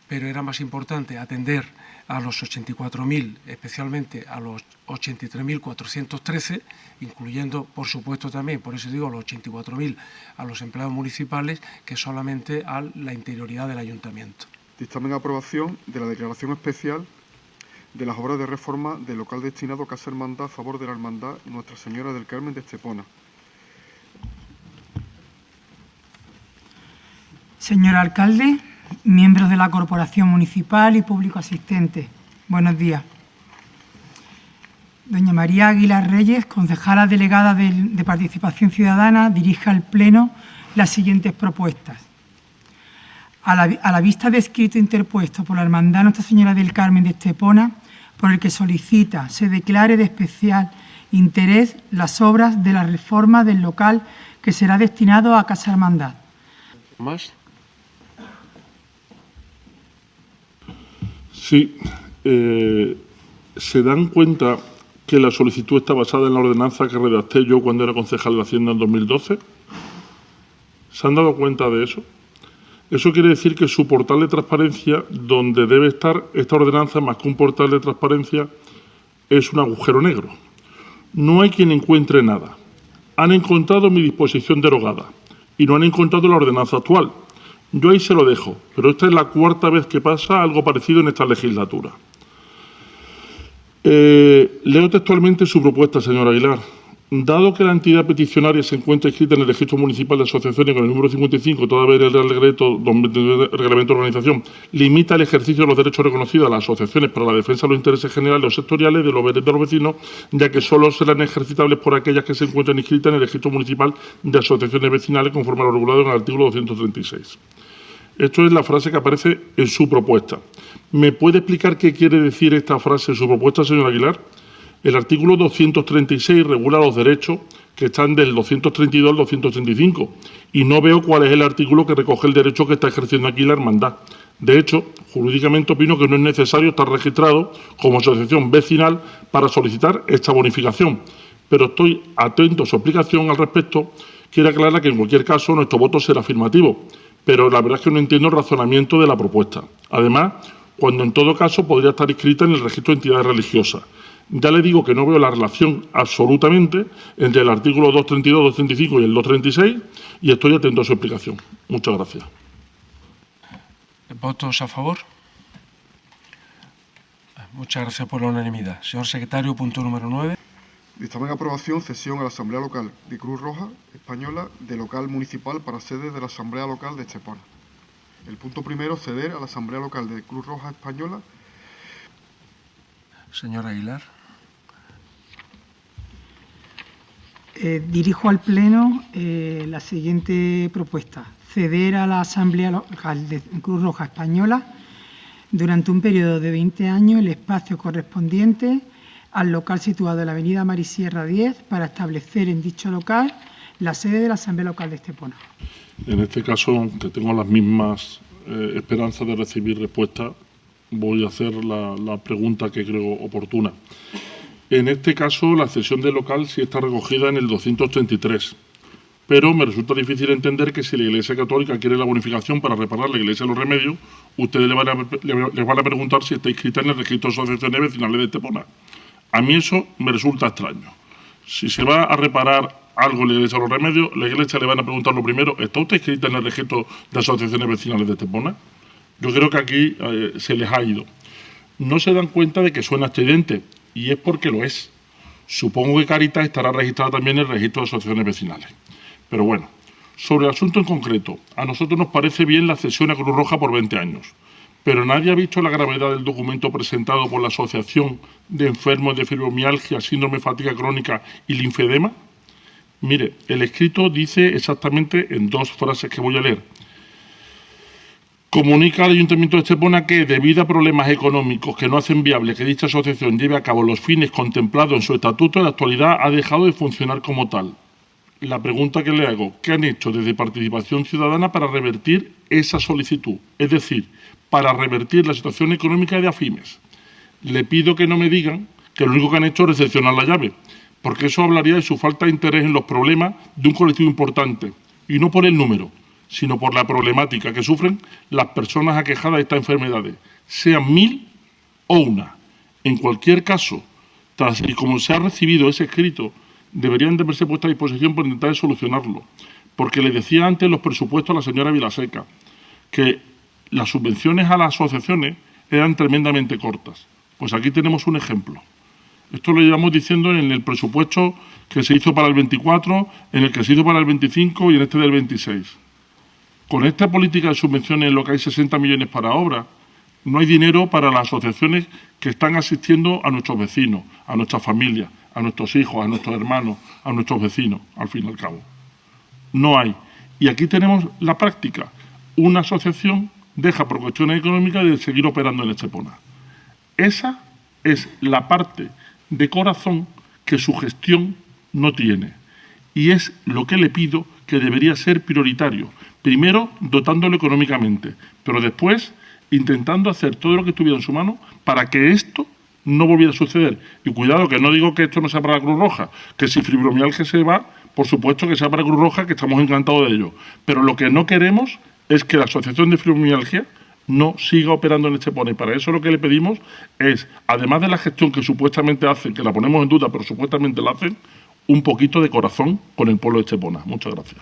pero era más importante atender a los 84.000, especialmente a los 83.413, incluyendo, por supuesto, también, por eso digo, los 84.000 a los empleados municipales, que solamente a la interioridad del ayuntamiento. Dictamen de aprobación de la declaración especial de las obras de reforma del local destinado a Casa Hermandad a favor de la Hermandad Nuestra Señora del Carmen de Estepona. Señor alcalde, miembros de la Corporación Municipal y público asistente, buenos días. Doña María Aguilar Reyes, concejala delegada de Participación Ciudadana, dirige al Pleno las siguientes propuestas. A la vista de escrito interpuesto por la Hermandad Nuestra Señora del Carmen de Estepona, por el que solicita se declare de especial interés las obras de la reforma del local que será destinado a Casa Hermandad. ¿Más? Sí. ¿Se dan cuenta que la solicitud está basada en la ordenanza que redacté yo cuando era concejal de Hacienda en 2012? ¿Se han dado cuenta de eso? Eso quiere decir que su portal de transparencia, donde debe estar esta ordenanza, más que un portal de transparencia, es un agujero negro. No hay quien encuentre nada. Han encontrado mi disposición derogada y no han encontrado la ordenanza actual. Yo ahí se lo dejo, pero esta es la cuarta vez que pasa algo parecido en esta legislatura. Leo textualmente su propuesta, señor Aguilar. Dado que la entidad peticionaria se encuentra inscrita en el Registro Municipal de Asociaciones con el número 55, toda vez el Real Decreto 2029, Reglamento de Organización, limita el ejercicio de los derechos reconocidos a las asociaciones para la defensa de los intereses generales o sectoriales de los vecinos, ya que solo serán ejercitables por aquellas que se encuentran inscritas en el Registro Municipal de Asociaciones Vecinales conforme a lo regulado en el artículo 236. Esto es la frase que aparece en su propuesta. ¿Me puede explicar qué quiere decir esta frase en su propuesta, señor Aguilar? El artículo 236 regula los derechos que están del 232 al 235 y no veo cuál es el artículo que recoge el derecho que está ejerciendo aquí la hermandad. De hecho, jurídicamente opino que no es necesario estar registrado como asociación vecinal para solicitar esta bonificación, pero estoy atento a su aplicación al respecto. Quiero aclarar que en cualquier caso nuestro voto será afirmativo, pero la verdad es que no entiendo el razonamiento de la propuesta. Además, cuando en todo caso podría estar inscrita en el registro de entidades religiosas. Ya le digo que no veo la relación absolutamente entre el artículo 232, 235 y el 236 y estoy atento a su explicación. Muchas gracias. ¿Votos a favor? Muchas gracias por la unanimidad. Señor secretario, punto número 9. Dictamen de aprobación, cesión a la Asamblea Local de Cruz Roja Española de local municipal para sede de la Asamblea Local de Estepona. El punto primero, ceder a la Asamblea Local de Cruz Roja Española. Señor Aguilar. Dirijo al Pleno la siguiente propuesta. Ceder a la Asamblea Local de Cruz Roja Española durante un periodo de 20 años el espacio correspondiente al local situado en la avenida Marisierra 10 para establecer en dicho local la sede de la Asamblea Local de Estepona. En este caso, aunque tengo las mismas esperanzas de recibir respuesta, voy a hacer la pregunta que creo oportuna. En este caso, la cesión del local sí está recogida en el 233, pero me resulta difícil entender que si la Iglesia Católica quiere la bonificación para reparar la Iglesia de los Remedios, ustedes les van a preguntar si está inscrita en el registro de asociaciones vecinales de Estepona. A mí eso me resulta extraño. Si se va a reparar algo en la Iglesia de los Remedios, la Iglesia le van a preguntar lo primero, ¿está usted inscrita en el registro de asociaciones vecinales de Estepona? Yo creo que aquí se les ha ido. No se dan cuenta de que suena estridente, y es porque lo es. Supongo que Cáritas estará registrada también en el registro de asociaciones vecinales. Pero bueno, sobre el asunto en concreto, a nosotros nos parece bien la cesión a Cruz Roja por 20 años. Pero nadie ha visto la gravedad del documento presentado por la Asociación de Enfermos de Fibromialgia, Síndrome de Fatiga Crónica y Linfedema. Mire, el escrito dice exactamente en 2 frases que voy a leer. Comunica al Ayuntamiento de Estepona que, debido a problemas económicos que no hacen viable que dicha asociación lleve a cabo los fines contemplados en su estatuto, en la actualidad ha dejado de funcionar como tal. La pregunta que le hago, ¿qué han hecho desde Participación Ciudadana para revertir esa solicitud? Es decir, para revertir la situación económica de AFIMES. Le pido que no me digan que lo único que han hecho es recepcionar la llave, porque eso hablaría de su falta de interés en los problemas de un colectivo importante, y no por el número, sino por la problemática que sufren las personas aquejadas de estas enfermedades, sean 1000 o 1. En cualquier caso, tras y como se ha recibido ese escrito, deberían de haberse puesto a disposición por intentar solucionarlo, porque le decía antes los presupuestos a la señora Vilaseca, que las subvenciones a las asociaciones eran tremendamente cortas. Pues aquí tenemos un ejemplo. Esto lo llevamos diciendo en el presupuesto que se hizo para el 24, en el que se hizo para el 25 y en este del 26. Con esta política de subvenciones, en lo que hay 60 millones para obras, no hay dinero para las asociaciones que están asistiendo a nuestros vecinos, a nuestras familias, a nuestros hijos, a nuestros hermanos, a nuestros vecinos, al fin y al cabo. No hay. Y aquí tenemos la práctica. Una asociación deja por cuestiones económicas de seguir operando en Estepona. Esa es la parte de corazón que su gestión no tiene. Y es lo que le pido que debería ser prioritario. Primero, dotándolo económicamente, pero después intentando hacer todo lo que estuviera en su mano para que esto no volviera a suceder. Y cuidado, que no digo que esto no sea para la Cruz Roja, que si fibromialgia se va, por supuesto que sea para la Cruz Roja, que estamos encantados de ello. Pero lo que no queremos es que la Asociación de Fibromialgia no siga operando en Estepona. Y para eso lo que le pedimos es, además de la gestión que supuestamente hacen, que la ponemos en duda, pero supuestamente la hacen, un poquito de corazón con el pueblo de Estepona. Muchas gracias.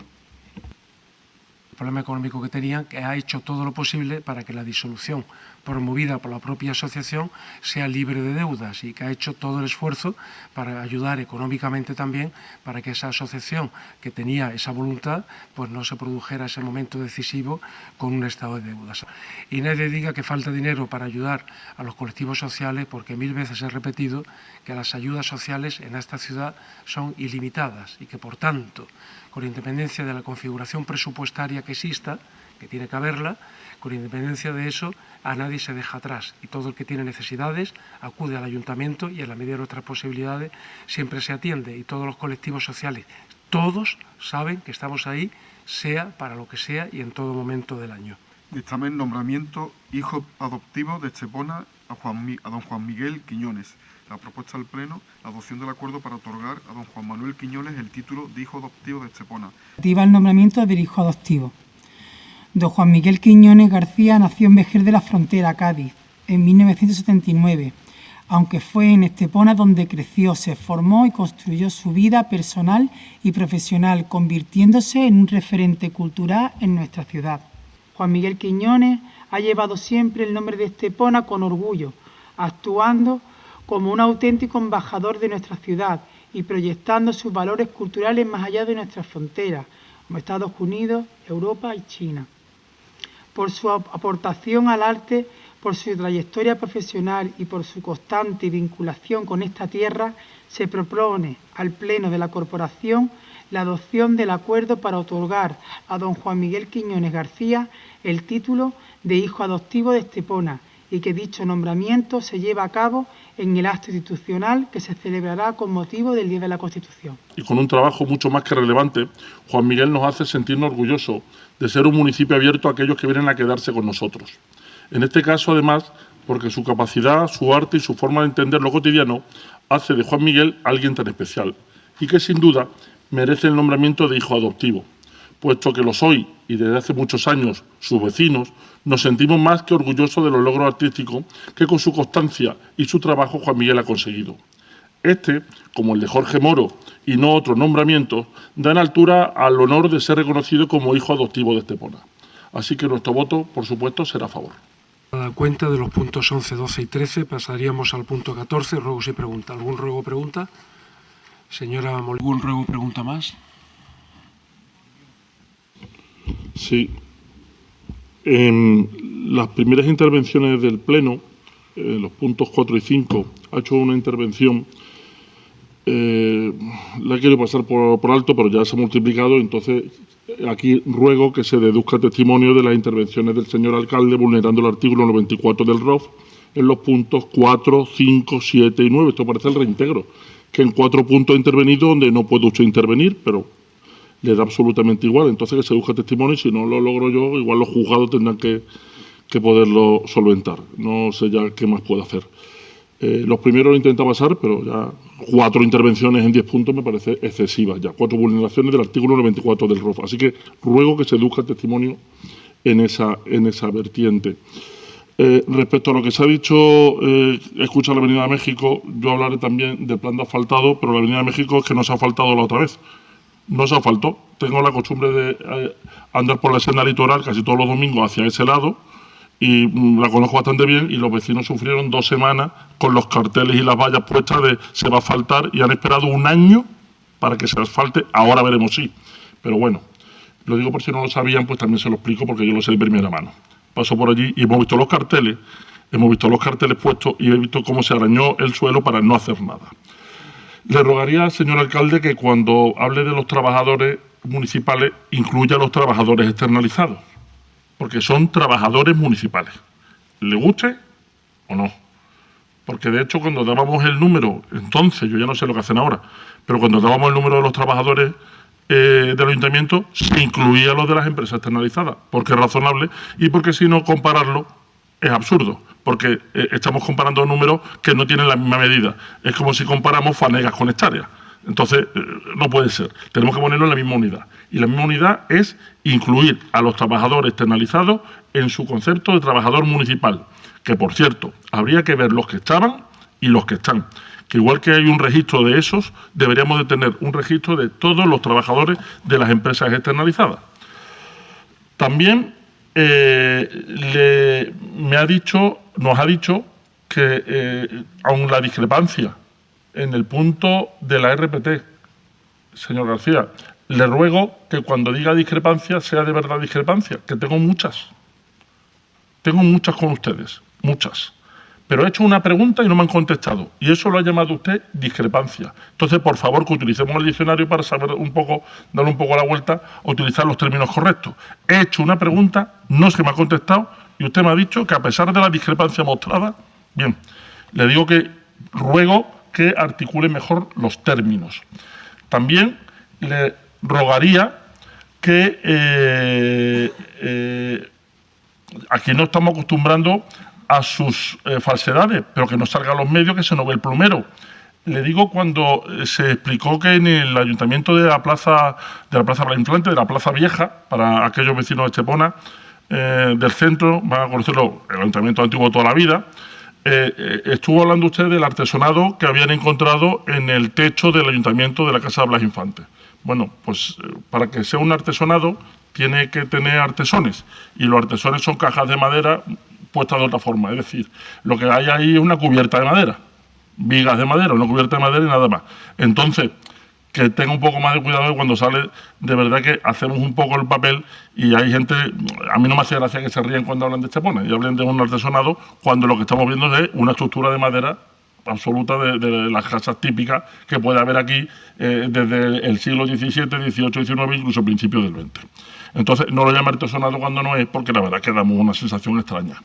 El problema económico que tenían, que ha hecho todo lo posible para que la disolución promovida por la propia asociación sea libre de deudas y que ha hecho todo el esfuerzo para ayudar económicamente también para que esa asociación que tenía esa voluntad pues no se produjera ese momento decisivo con un estado de deudas. Y nadie diga que falta dinero para ayudar a los colectivos sociales, porque 1000 veces he repetido que las ayudas sociales en esta ciudad son ilimitadas y que, por tanto, con independencia de la configuración presupuestaria que exista, que tiene que haberla, con independencia de eso, a nadie se deja atrás. Y todo el que tiene necesidades acude al ayuntamiento y, en la medida de nuestras posibilidades, siempre se atiende. Y todos los colectivos sociales, todos saben que estamos ahí, sea para lo que sea y en todo momento del año. Dictamen nombramiento hijo adoptivo de Estepona a don Juan Miguel Quiñones. La propuesta del Pleno, la adopción del acuerdo para otorgar a don Juan Manuel Quiñones el título de hijo adoptivo de Estepona. Relativa al nombramiento del hijo adoptivo. Don Juan Miguel Quiñones García nació en Vejer de la Frontera, Cádiz, en 1979, aunque fue en Estepona donde creció, se formó y construyó su vida personal y profesional, convirtiéndose en un referente cultural en nuestra ciudad. Juan Miguel Quiñones ha llevado siempre el nombre de Estepona con orgullo, actuando como un auténtico embajador de nuestra ciudad y proyectando sus valores culturales más allá de nuestras fronteras, como Estados Unidos, Europa y China. Por su aportación al arte, por su trayectoria profesional y por su constante vinculación con esta tierra, se propone al Pleno de la Corporación la adopción del acuerdo para otorgar a don Juan Miguel Quiñones García el título de hijo adoptivo de Estepona y que dicho nombramiento se lleva a cabo en el acto institucional que se celebrará con motivo del Día de la Constitución. Y con un trabajo mucho más que relevante, Juan Miguel nos hace sentirnos orgullosos de ser un municipio abierto a aquellos que vienen a quedarse con nosotros. En este caso, además, porque su capacidad, su arte y su forma de entender lo cotidiano hace de Juan Miguel alguien tan especial y que, sin duda, merece el nombramiento de hijo adoptivo, puesto que lo soy y desde hace muchos años sus vecinos nos sentimos más que orgullosos de los logros artísticos que con su constancia y su trabajo Juan Miguel ha conseguido. Este, como el de Jorge Moro y no otros nombramientos, dan altura al honor de ser reconocido como hijo adoptivo de Estepona. Así que nuestro voto, por supuesto, será a favor. A dar cuenta de los puntos 11, 12 y 13, pasaríamos al punto 14, ruegos y preguntas. ¿Algún ruego o pregunta? Señora Molina, ¿algún ruego o pregunta más? Sí. En las primeras intervenciones del Pleno, los puntos 4 y 5, ha hecho una intervención, la quiero pasar por alto, pero ya se ha multiplicado, entonces aquí ruego que se deduzca testimonio de las intervenciones del señor alcalde vulnerando el artículo 94 del ROF en los puntos 4, 5, 7 y 9. Esto parece el reintegro, que en 4 puntos ha intervenido donde no puede usted intervenir, pero le da absolutamente igual. Entonces que se busque testimonio y si no lo logro yo, igual los juzgados tendrán que poderlo solventar. No sé ya qué más puedo hacer. Los primeros lo intenta pasar, pero ya 4 intervenciones en 10 puntos me parece excesiva. Ya 4 vulneraciones del artículo 94 del ROF. Así que ruego que se deduzca testimonio en esa vertiente. Respecto a lo que se ha dicho, escucha la Avenida de México, yo hablaré también del plan de asfaltado, pero la Avenida de México es que no se ha asfaltado la otra vez. No se asfaltó. Tengo la costumbre de andar por la senda litoral casi todos los domingos hacia ese lado y la conozco bastante bien y los vecinos sufrieron 2 semanas con los carteles y las vallas puestas de se va a asfaltar y han esperado 1 año para que se asfalte. Ahora veremos si. Pero bueno, lo digo por si no lo sabían, pues también se lo explico porque yo lo sé de primera mano. Paso por allí y hemos visto los carteles puestos y he visto cómo se arañó el suelo para no hacer nada. Le rogaría al señor alcalde que cuando hable de los trabajadores municipales incluya a los trabajadores externalizados, porque son trabajadores municipales, le guste o no. Porque de hecho cuando dábamos el número, entonces, yo ya no sé lo que hacen ahora, pero cuando dábamos el número de los trabajadores del ayuntamiento, se incluía los de las empresas externalizadas, porque es razonable y porque si no compararlo es absurdo, porque estamos comparando números que no tienen la misma medida. Es como si comparamos fanegas con hectáreas. Entonces, no puede ser. Tenemos que ponerlo en la misma unidad. Y la misma unidad es incluir a los trabajadores externalizados en su concepto de trabajador municipal. Que, por cierto, habría que ver los que estaban y los que están. Que igual que hay un registro de esos, deberíamos de tener un registro de todos los trabajadores de las empresas externalizadas. También nos ha dicho que aun la discrepancia en el punto de la RPT, señor García, le ruego que cuando diga discrepancia sea de verdad discrepancia, que tengo muchas con ustedes, muchas. Pero he hecho una pregunta y no me han contestado. Y eso lo ha llamado usted discrepancia. Entonces, por favor, que utilicemos el diccionario para saber darle un poco la vuelta a utilizar los términos correctos. He hecho una pregunta, no se me ha contestado, y usted me ha dicho que a pesar de la discrepancia mostrada, bien, le digo que ruego que articule mejor los términos. También le rogaría que aquí no estamos acostumbrando a sus falsedades, pero que no salga a los medios que se nos ve el plumero. Le digo cuando se explicó que en el ayuntamiento de la Plaza Inflante, de la Plaza Vieja, para aquellos vecinos de Estepona, del centro, van a conocerlo, el ayuntamiento antiguo toda la vida, estuvo hablando usted del artesonado que habían encontrado en el techo del ayuntamiento de la Casa de Blas Infante. Bueno, pues para que sea un artesonado tiene que tener artesones, y los artesones son cajas de madera puestas de otra forma, es decir, lo que hay ahí es una cubierta de madera, vigas de madera, una cubierta de madera y nada más. Entonces, que tenga un poco más de cuidado cuando sale, de verdad que hacemos un poco el papel y hay gente, a mí no me hace gracia que se ríen cuando hablan de Estepona y hablen de un artesonado cuando lo que estamos viendo es una estructura de madera absoluta de las casas típicas que puede haber aquí desde el siglo XVII, XVIII, XIX, incluso principios del XX. Entonces, no lo llamo artesonado cuando no es, porque la verdad es que damos una sensación extraña.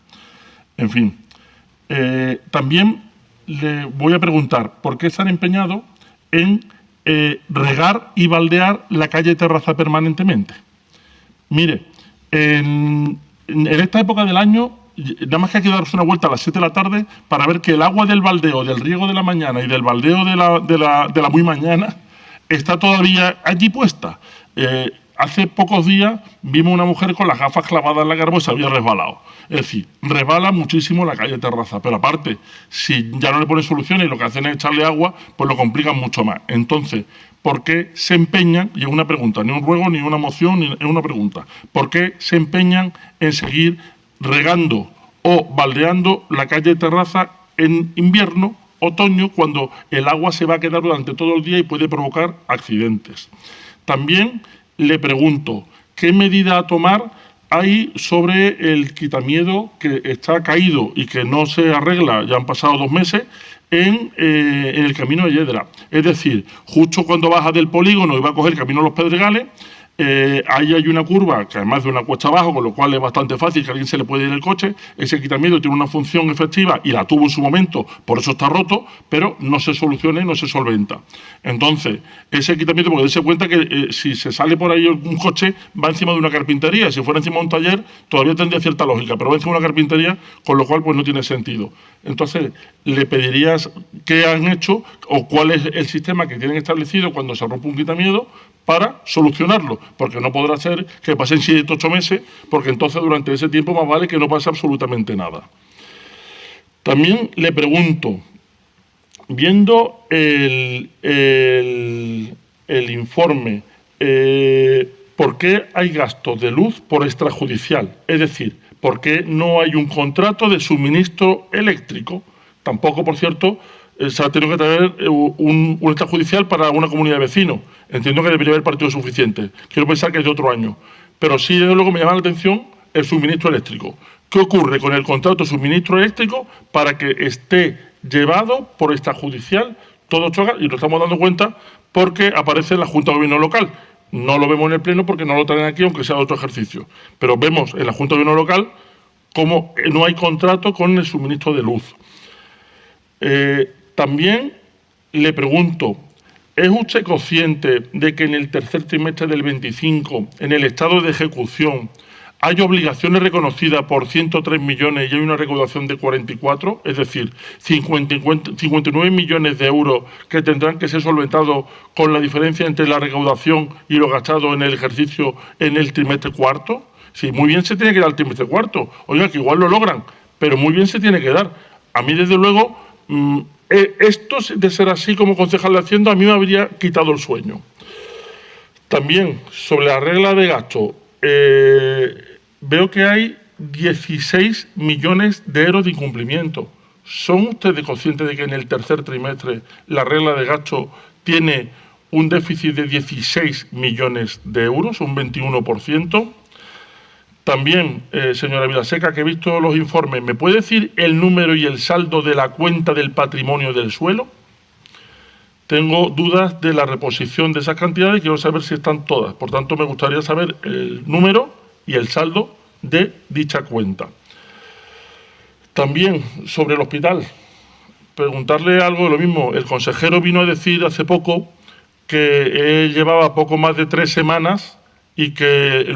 En fin, también le voy a preguntar por qué se han empeñado en regar y baldear la calle Terraza permanentemente. Mire, en esta época del año, nada más que hay que darse una vuelta a las 7 de la tarde para ver que el agua del baldeo, del riego de la mañana y del baldeo de la muy mañana está todavía allí puesta. Hace pocos días vimos una mujer con las gafas clavadas en la garba y se había resbalado. Es decir, resbala muchísimo la calle Terraza, pero aparte, si ya no le ponen soluciones y lo que hacen es echarle agua, pues lo complican mucho más. Entonces, ¿por qué se empeñan? Y es una pregunta, ni un ruego, ni una moción, es una pregunta. ¿Por qué se empeñan en seguir regando o baldeando la calle Terraza en invierno, otoño, cuando el agua se va a quedar durante todo el día y puede provocar accidentes? También le pregunto, ¿qué medida a tomar hay sobre el quitamiedo que está caído y que no se arregla, ya han pasado 2 meses, en el camino de Yedra? Es decir, justo cuando baja del polígono y va a coger el camino de los Pedregales, ahí hay una curva que además de una cuesta abajo, con lo cual es bastante fácil que a alguien se le puede ir el coche. Ese quitamiento tiene una función efectiva y la tuvo en su momento, por eso está roto, pero no se soluciona y no se solventa. Entonces, ese quitamiento, porque dése cuenta que si se sale por ahí un coche, va encima de una carpintería. Si fuera encima de un taller, todavía tendría cierta lógica, pero va encima de una carpintería, con lo cual pues no tiene sentido. Entonces, le pedirías qué han hecho o cuál es el sistema que tienen establecido cuando se rompe un quitamiento para solucionarlo, porque no podrá ser que pasen 7 o 8 meses, porque entonces durante ese tiempo más vale que no pase absolutamente nada. También le pregunto, viendo el informe, ¿por qué hay gastos de luz por extrajudicial? Es decir, ¿por qué no hay un contrato de suministro eléctrico? Tampoco, por cierto, se ha tenido que traer un extrajudicial para una comunidad de vecinos. Entiendo que debería haber partido suficiente. Quiero pensar que es de otro año. Pero sí, desde luego, me llama la atención el suministro eléctrico. ¿Qué ocurre con el contrato de suministro eléctrico para que esté llevado por extrajudicial todo esto? Y nos estamos dando cuenta porque aparece en la Junta de Gobierno local. No lo vemos en el Pleno porque no lo traen aquí, aunque sea otro ejercicio. Pero vemos en la Junta de Gobierno local cómo no hay contrato con el suministro de luz. También le pregunto, ¿es usted consciente de que en el tercer trimestre del 25, en el estado de ejecución, hay obligaciones reconocidas por 103 millones y hay una recaudación de 44? Es decir, 59 millones de euros que tendrán que ser solventados con la diferencia entre la recaudación y lo gastado en el ejercicio en el trimestre cuarto. Sí, muy bien se tiene que dar el trimestre cuarto. Oiga, que igual lo logran, pero muy bien se tiene que dar. A mí, desde luego, esto de ser así como concejal de Hacienda a mí me habría quitado el sueño. También, sobre la regla de gasto, veo que hay 16 millones de euros de incumplimiento. ¿Son ustedes conscientes de que en el tercer trimestre la regla de gasto tiene un déficit de 16 millones de euros, un 21%? También, señora Vilaseca, que he visto los informes, ¿me puede decir el número y el saldo de la cuenta del patrimonio del suelo? Tengo dudas de la reposición de esas cantidades y quiero saber si están todas. Por tanto, me gustaría saber el número y el saldo de dicha cuenta. También, sobre el hospital, preguntarle algo de lo mismo. El consejero vino a decir hace poco que él llevaba poco más de 3 semanas y que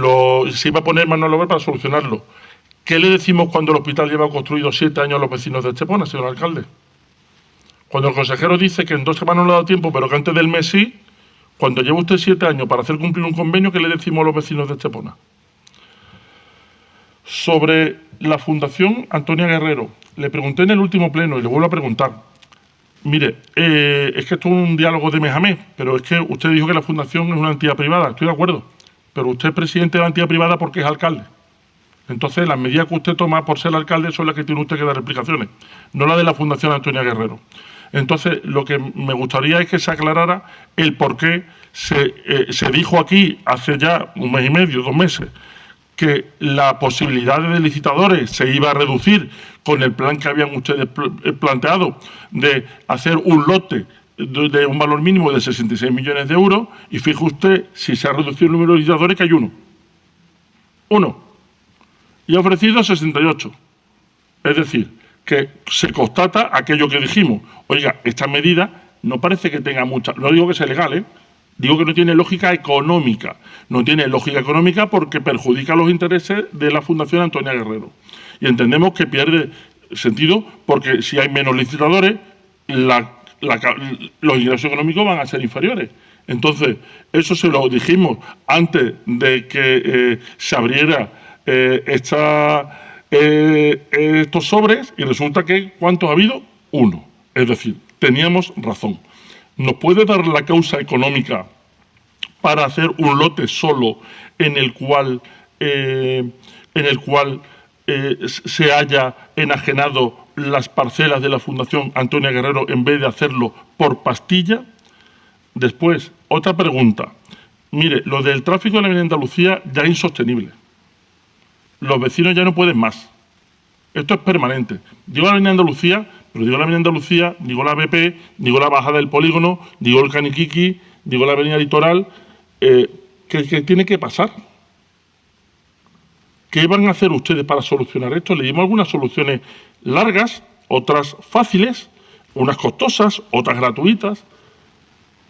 se iba a poner mano a la obra para solucionarlo. ¿Qué le decimos cuando el hospital lleva construido 7 años a los vecinos de Estepona, señor alcalde? Cuando el consejero dice que en 2 semanas no le ha dado tiempo, pero que antes del mes sí, cuando lleva usted 7 años para hacer cumplir un convenio, ¿qué le decimos a los vecinos de Estepona? Sobre la Fundación Antonia Guerrero, le pregunté en el último pleno y le vuelvo a preguntar. Mire, es que esto es un diálogo de mes a mes, pero es que usted dijo que la Fundación es una entidad privada, estoy de acuerdo. Pero usted es presidente de la entidad privada porque es alcalde. Entonces, las medidas que usted toma por ser alcalde son las que tiene usted que dar explicaciones, no la de la Fundación Antonia Guerrero. Entonces, lo que me gustaría es que se aclarara el por qué se dijo aquí hace ya un mes y medio, 2 meses, que la posibilidad de licitadores se iba a reducir con el plan que habían ustedes planteado de hacer un lote de un valor mínimo de 66 millones de euros, y fije usted si se ha reducido el número de licitadores, que hay uno, y ha ofrecido 68. Es decir, que se constata aquello que dijimos. Oiga, esta medida no parece que tenga mucha... No digo que sea legal, digo que no tiene lógica económica. No tiene lógica económica porque perjudica los intereses de la Fundación Antonia Guerrero. Y entendemos que pierde sentido porque si hay menos licitadores, los ingresos económicos van a ser inferiores. Entonces, eso se lo dijimos antes de que se abriera estos sobres, y resulta que ¿cuántos ha habido? 1. Es decir, teníamos razón. ¿Nos puede dar la causa económica para hacer un lote solo en el cual se haya enajenado las parcelas de la Fundación Antonia Guerrero en vez de hacerlo por pastilla? Después, otra pregunta. Mire, lo del tráfico en la Avenida Andalucía ya es insostenible. Los vecinos ya no pueden más. Esto es permanente. Digo la Avenida Andalucía, pero digo la Avenida Andalucía, digo la BP, digo la bajada del polígono, digo el Caniquiqui, digo la Avenida Litoral. ¿Qué tiene que pasar? ¿Qué van a hacer ustedes para solucionar esto? Le dimos algunas soluciones largas, otras fáciles, unas costosas, otras gratuitas,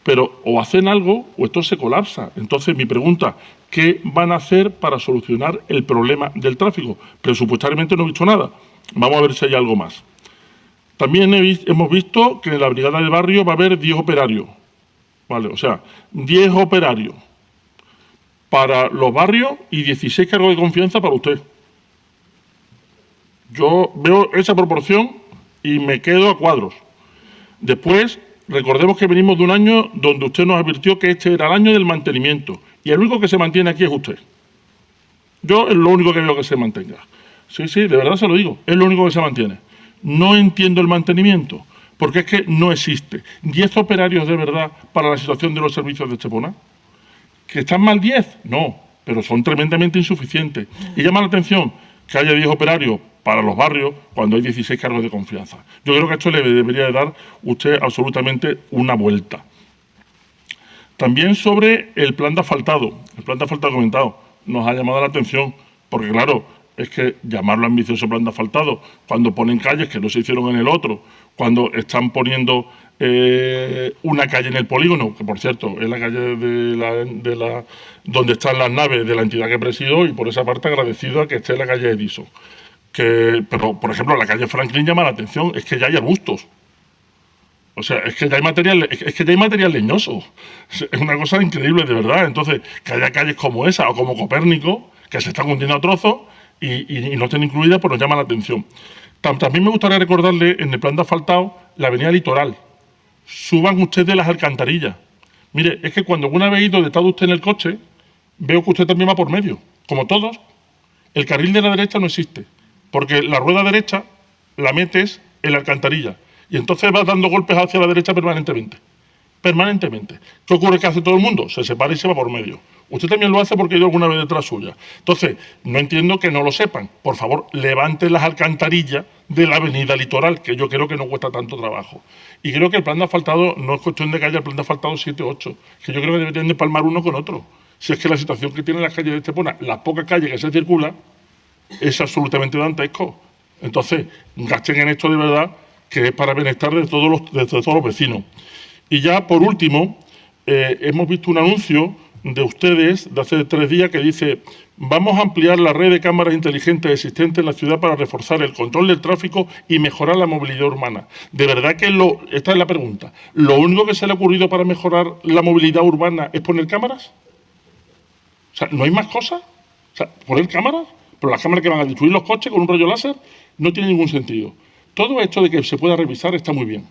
pero o hacen algo o esto se colapsa. Entonces, mi pregunta, ¿qué van a hacer para solucionar el problema del tráfico? Presupuestariamente no he visto nada. Vamos a ver si hay algo más. También hemos visto que en la brigada del barrio va a haber 10 operarios. ¿Vale? O sea, 10 operarios para los barrios y 16 cargos de confianza para usted. Yo veo esa proporción y me quedo a cuadros. Después, recordemos que venimos de un año donde usted nos advirtió que este era el año del mantenimiento. Y el único que se mantiene aquí es usted. Yo es lo único que veo que se mantenga. Sí, de verdad se lo digo. Es lo único que se mantiene. No entiendo el mantenimiento, porque es que no existe. 10 operarios de verdad para la situación de los servicios de Estepona. ¿Que están mal 10? No, pero son tremendamente insuficientes. Y llama la atención que haya 10 operarios para los barrios cuando hay 16 cargos de confianza. Yo creo que esto le debería de dar usted absolutamente una vuelta. También sobre el plan de asfaltado. El plan de asfaltado comentado nos ha llamado la atención, porque claro, es que llamarlo ambicioso plan de asfaltado, cuando ponen calles que no se hicieron en el otro, cuando están poniendo una calle en el polígono, que por cierto es la calle donde están las naves de la entidad que presido, y por esa parte agradecido a que esté en la calle Edison. Pero, por ejemplo, la calle Franklin llama la atención, es que ya hay arbustos. O sea, es que ya hay material leñoso. Es una cosa increíble, de verdad. Entonces, que haya calles como esa o como Copérnico, que se están hundiendo a trozos y no estén incluidas, pues nos llama la atención. También me gustaría recordarle en el plan de asfaltado la avenida Litoral. Suban ustedes las alcantarillas. Mire, es que cuando alguna vez he ido detrás de usted en el coche, veo que usted también va por medio. Como todos, el carril de la derecha no existe, porque la rueda derecha la metes en la alcantarilla y entonces vas dando golpes hacia la derecha permanentemente. Permanentemente. ¿Qué ocurre que hace todo el mundo? Se separa y se va por medio. Usted también lo hace porque ha ido alguna vez detrás suya. Entonces, no entiendo que no lo sepan. Por favor, levanten las alcantarillas de la avenida Litoral, que yo creo que no cuesta tanto trabajo. Y creo que el plan de asfaltado no es cuestión de que haya el plan de asfaltado 7-8, que yo creo que deberían de palmar uno con otro. Si es que la situación que tienen las calles de Estepona, las pocas calles que se circulan, es absolutamente dantesco. Entonces, gasten en esto de verdad, que es para bienestar de todos los vecinos. Y ya, por último, hemos visto un anuncio de ustedes de hace 3 días que dice: vamos a ampliar la red de cámaras inteligentes existentes en la ciudad para reforzar el control del tráfico y mejorar la movilidad urbana. De verdad que esta es la pregunta. ¿Lo único que se le ha ocurrido para mejorar la movilidad urbana es poner cámaras? O sea, ¿no hay más cosas? O sea, ¿poner cámaras? Pero las cámaras que van a destruir los coches con un rayo láser no tiene ningún sentido. Todo esto de que se pueda revisar está muy bien,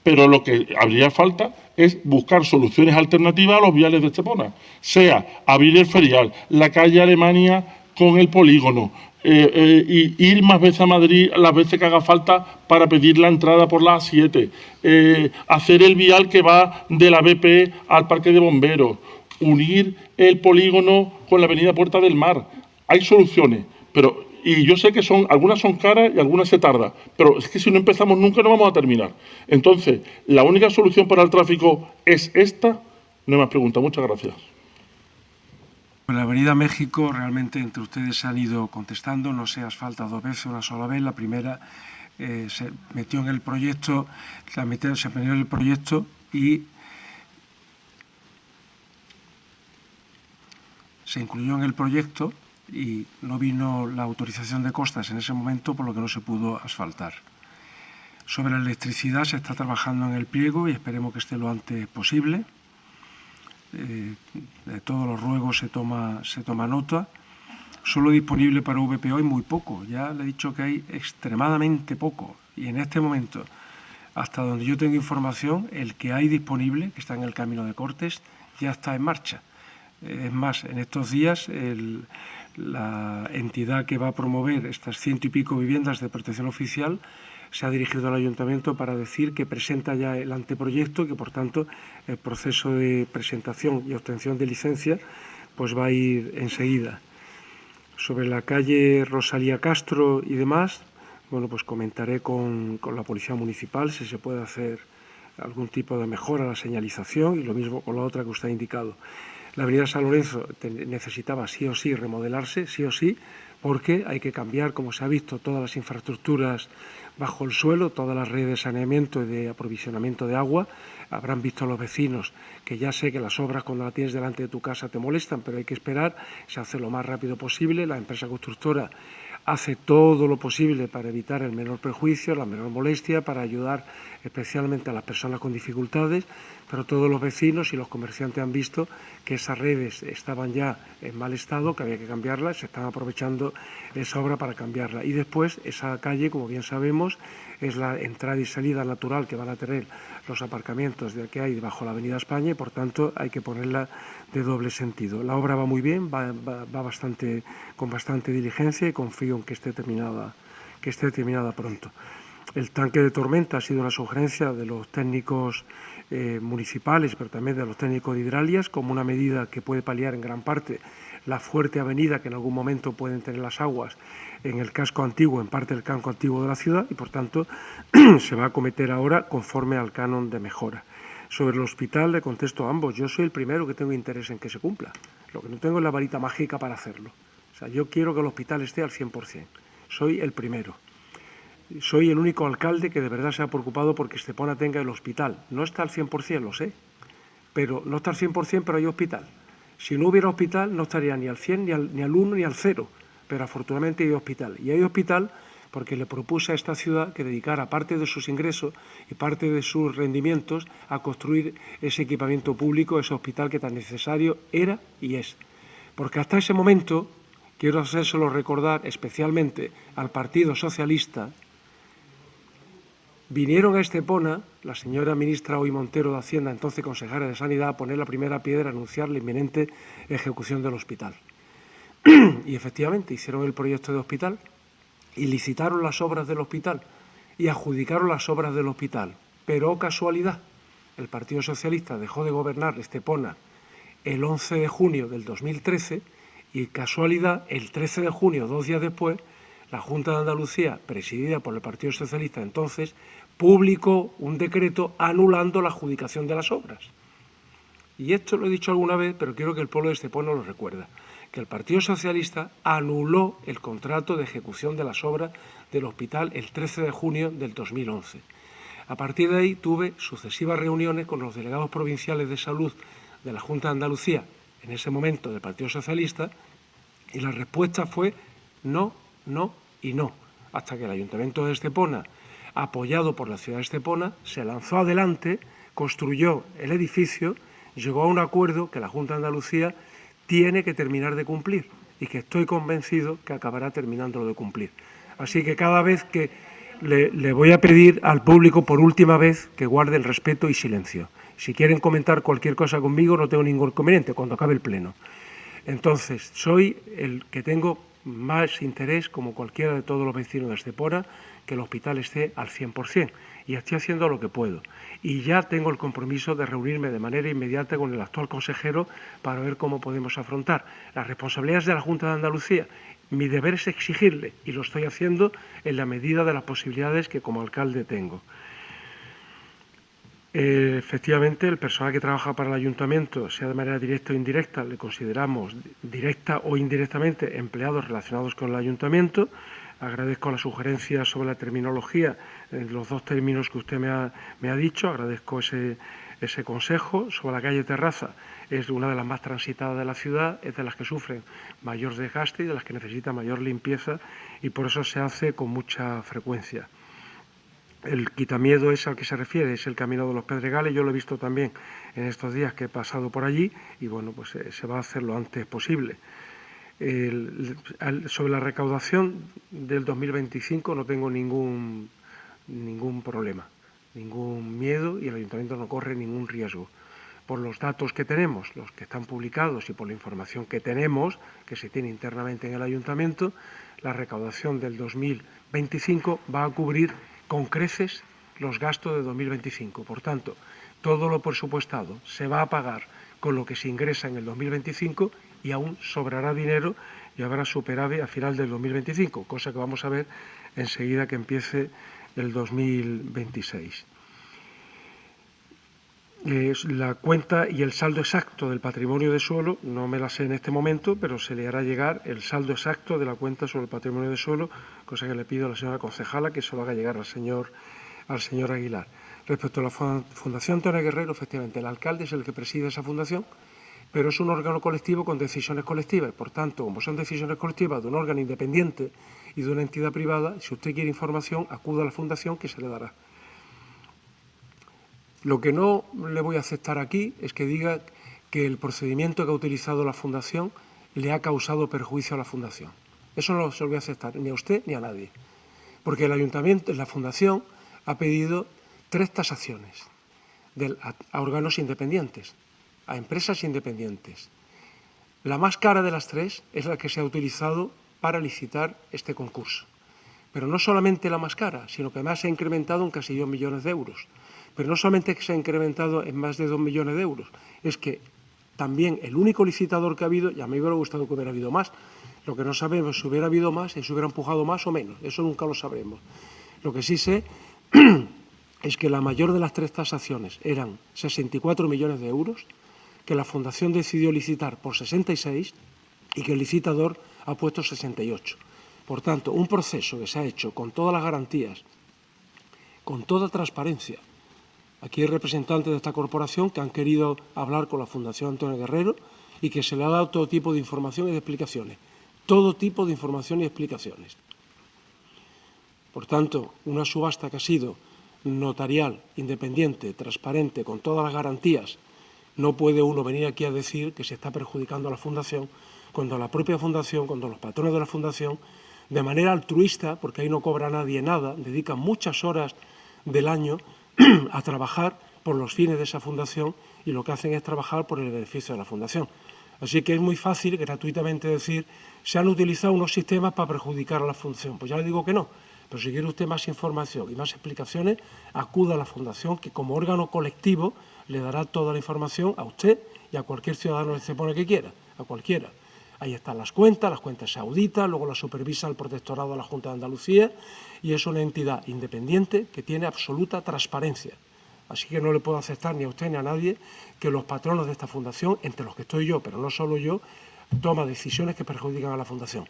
pero lo que habría falta es buscar soluciones alternativas a los viales de Estepona, sea abrir el ferial, la calle Alemania con el polígono, y ir más veces a Madrid las veces que haga falta para pedir la entrada por la A7, hacer el vial que va de la BP al Parque de Bomberos, unir el polígono con la avenida Puerta del Mar. Hay soluciones, y yo sé que algunas son caras y algunas se tardan, pero es que si no empezamos nunca no vamos a terminar. Entonces, la única solución para el tráfico es esta. No hay más preguntas. Muchas gracias. En la Avenida México, realmente entre ustedes se han ido contestando, no se asfalta 2 veces, una sola vez. La primera se metió en el proyecto, y se incluyó en el proyecto y no vino la autorización de costas en ese momento, por lo que no se pudo asfaltar. Sobre la electricidad se está trabajando en el pliego y esperemos que esté lo antes posible. De todos los ruegos se toma nota. Solo disponible para VPO hay muy poco. Ya le he dicho que hay extremadamente poco. Y en este momento, hasta donde yo tengo información, el que hay disponible, que está en el camino de Cortes, ya está en marcha. Es más, en estos días la entidad que va a promover estas 100 y pico viviendas de protección oficial se ha dirigido al Ayuntamiento para decir que presenta ya el anteproyecto y que, por tanto, el proceso de presentación y obtención de licencia pues va a ir enseguida. Sobre la calle Rosalía Castro y demás, bueno, pues comentaré con la Policía Municipal si se puede hacer algún tipo de mejora a la señalización, y lo mismo con la otra que usted ha indicado. La avenida San Lorenzo necesitaba sí o sí remodelarse, sí o sí, porque hay que cambiar, como se ha visto, todas las infraestructuras bajo el suelo, todas las redes de saneamiento y de aprovisionamiento de agua. Habrán visto los vecinos que ya sé que las obras cuando las tienes delante de tu casa te molestan, pero hay que esperar, se hace lo más rápido posible. La empresa constructora hace todo lo posible para evitar el menor perjuicio, la menor molestia, para ayudar especialmente a las personas con dificultades, pero todos los vecinos y los comerciantes han visto que esas redes estaban ya en mal estado, que había que cambiarlas, se están aprovechando esa obra para cambiarla. Y después esa calle, como bien sabemos, es la entrada y salida natural que van a tener los aparcamientos que hay debajo de la Avenida España, y por tanto hay que ponerla de doble sentido. La obra va muy bien, va con bastante diligencia, y confío en que esté terminada pronto. El tanque de tormenta ha sido una sugerencia de los técnicos municipales, pero también de los técnicos de Hidralias, como una medida que puede paliar en gran parte la fuerte avenida que en algún momento pueden tener las aguas en el casco antiguo, en parte del casco antiguo de la ciudad, y por tanto se va a acometer ahora conforme al canon de mejora. Sobre el hospital le contesto a ambos. Yo soy el primero que tengo interés en que se cumpla. Lo que no tengo es la varita mágica para hacerlo. O sea, yo quiero que el hospital esté al 100%. Soy el primero. Soy el único alcalde que de verdad se ha preocupado porque Estepona tenga el hospital. No está al 100%, lo sé, pero no está al 100%, pero hay hospital. Si no hubiera hospital, no estaría ni al 100, ni al 1, ni al 0, pero afortunadamente hay hospital. Y hay hospital porque le propuse a esta ciudad que dedicara parte de sus ingresos y parte de sus rendimientos a construir ese equipamiento público, ese hospital que tan necesario era y es. Porque hasta ese momento, quiero hacérselo recordar especialmente al Partido Socialista, vinieron a Estepona, la señora ministra hoy Montero de Hacienda, entonces consejera de Sanidad, a poner la primera piedra, a anunciar la inminente ejecución del hospital. Y efectivamente hicieron el proyecto de hospital y licitaron las obras del hospital y adjudicaron las obras del hospital. Pero, oh casualidad, el Partido Socialista dejó de gobernar Estepona el 11 de junio del 2013 y, casualidad, el 13 de junio, 2 días después, la Junta de Andalucía, presidida por el Partido Socialista entonces, publicó un decreto anulando la adjudicación de las obras. Y esto lo he dicho alguna vez, pero quiero que el pueblo de Estepona lo recuerde, que el Partido Socialista anuló el contrato de ejecución de las obras del hospital el 13 de junio del 2011. A partir de ahí tuve sucesivas reuniones con los delegados provinciales de salud de la Junta de Andalucía, en ese momento del Partido Socialista, y la respuesta fue no, no y no, hasta que el Ayuntamiento de Estepona, apoyado por la ciudad de Estepona, se lanzó adelante, construyó el edificio, llegó a un acuerdo que la Junta de Andalucía tiene que terminar de cumplir y que estoy convencido que acabará terminándolo de cumplir. Así que cada vez que le voy a pedir al público por última vez que guarden respeto y silencio. Si quieren comentar cualquier cosa conmigo no tengo ningún inconveniente cuando acabe el pleno. Entonces, soy el que tengo más interés, como cualquiera de todos los vecinos de Estepona, que el hospital esté al 100%, y estoy haciendo lo que puedo. Y ya tengo el compromiso de reunirme de manera inmediata con el actual consejero para ver cómo podemos afrontar las responsabilidades de la Junta de Andalucía. Mi deber es exigirle, y lo estoy haciendo en la medida de las posibilidades que como alcalde tengo. Efectivamente, el personal que trabaja para el ayuntamiento, sea de manera directa o indirecta, le consideramos directa o indirectamente empleados relacionados con el ayuntamiento. Agradezco la sugerencia sobre la terminología, los dos términos que usted me ha dicho, agradezco ese consejo. Sobre la calle Terraza, es una de las más transitadas de la ciudad, es de las que sufren mayor desgaste y de las que necesita mayor limpieza, y por eso se hace con mucha frecuencia. El quitamiedo es al que se refiere, es el Camino de los Pedregales. Yo lo he visto también en estos días que he pasado por allí y bueno, pues se va a hacer lo antes posible. Sobre la recaudación del 2025 no tengo ningún problema, ningún miedo, y el ayuntamiento no corre ningún riesgo. Por los datos que tenemos, los que están publicados, y por la información que tenemos, que se tiene internamente en el ayuntamiento, la recaudación del 2025 va a cubrir con creces los gastos de 2025. Por tanto, todo lo presupuestado se va a pagar con lo que se ingresa en el 2025 y aún sobrará dinero y habrá superávit a final del 2025, cosa que vamos a ver enseguida que empiece el 2026. La cuenta y el saldo exacto del patrimonio de suelo no me la sé en este momento, pero se le hará llegar el saldo exacto de la cuenta sobre el patrimonio de suelo, cosa que le pido a la señora concejala que se lo haga llegar al señor Aguilar. Respecto a la Fundación Antonio Guerrero, efectivamente, el alcalde es el que preside esa fundación, pero es un órgano colectivo con decisiones colectivas. Por tanto, como son decisiones colectivas de un órgano independiente y de una entidad privada, si usted quiere información, acuda a la fundación que se le dará. Lo que no le voy a aceptar aquí es que diga que el procedimiento que ha utilizado la Fundación le ha causado perjuicio a la Fundación. Eso no se lo voy a aceptar ni a usted ni a nadie. Porque el ayuntamiento, la Fundación, ha pedido 3 tasaciones a órganos independientes, a empresas independientes. La más cara de las 3 es la que se ha utilizado para licitar este concurso. Pero no solamente la más cara, sino que además se ha incrementado en casi 2 millones de euros. Pero no solamente que se ha incrementado en más de 2 millones de euros, es que también el único licitador que ha habido, y a mí me hubiera gustado que hubiera habido más, lo que no sabemos si hubiera habido más, si se hubiera empujado más o menos, eso nunca lo sabremos. Lo que sí sé es que la mayor de las 3 tasaciones eran 64 millones de euros, que la Fundación decidió licitar por 66 y que el licitador ha puesto 68. Por tanto, un proceso que se ha hecho con todas las garantías, con toda transparencia. Aquí hay representantes de esta corporación que han querido hablar con la Fundación Antonio Guerrero y que se le ha dado todo tipo de información y de explicaciones. Todo tipo de información y explicaciones. Por tanto, una subasta que ha sido notarial, independiente, transparente, con todas las garantías, no puede uno venir aquí a decir que se está perjudicando a la Fundación, cuando la propia Fundación, cuando los patrones de la Fundación, de manera altruista, porque ahí no cobra nadie nada, dedican muchas horas del año a trabajar por los fines de esa fundación, y lo que hacen es trabajar por el beneficio de la fundación. Así que es muy fácil gratuitamente decir se han utilizado unos sistemas para perjudicar a la fundación. Pues ya le digo que no, pero si quiere usted más información y más explicaciones, acuda a la fundación, que como órgano colectivo le dará toda la información a usted y a cualquier ciudadano que se pone que quiera, a cualquiera. Ahí están las cuentas se auditan, luego las supervisa el protectorado de la Junta de Andalucía, y es una entidad independiente que tiene absoluta transparencia. Así que no le puedo aceptar ni a usted ni a nadie que los patronos de esta fundación, entre los que estoy yo, pero no solo yo, toma decisiones que perjudican a la fundación.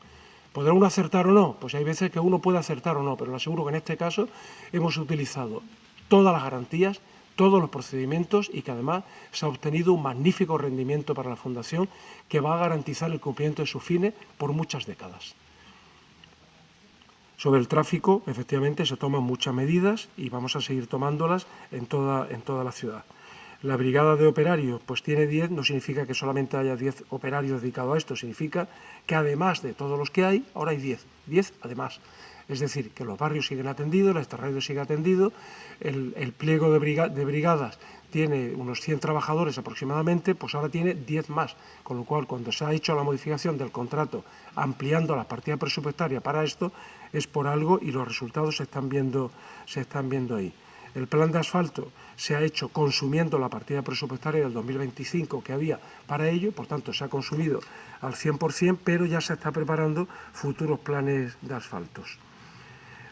¿Podrá uno acertar o no? Pues hay veces que uno puede acertar o no, pero le aseguro que en este caso hemos utilizado todas las garantías, todos los procedimientos, y que además se ha obtenido un magnífico rendimiento para la Fundación que va a garantizar el cumplimiento de sus fines por muchas décadas. Sobre el tráfico, efectivamente, se toman muchas medidas y vamos a seguir tomándolas en toda la ciudad. La brigada de operarios pues tiene 10, no significa que solamente haya 10 operarios dedicados a esto, significa que además de todos los que hay, ahora hay 10 además. Es decir, que los barrios siguen atendidos, el extrarradio sigue atendido, el pliego de brigadas tiene unos 100 trabajadores aproximadamente, pues ahora tiene 10 más, con lo cual cuando se ha hecho la modificación del contrato ampliando la partida presupuestaria para esto, es por algo y los resultados se están viendo ahí. El plan de asfalto se ha hecho consumiendo la partida presupuestaria del 2025 que había para ello, por tanto se ha consumido al 100%, pero ya se está preparando futuros planes de asfaltos.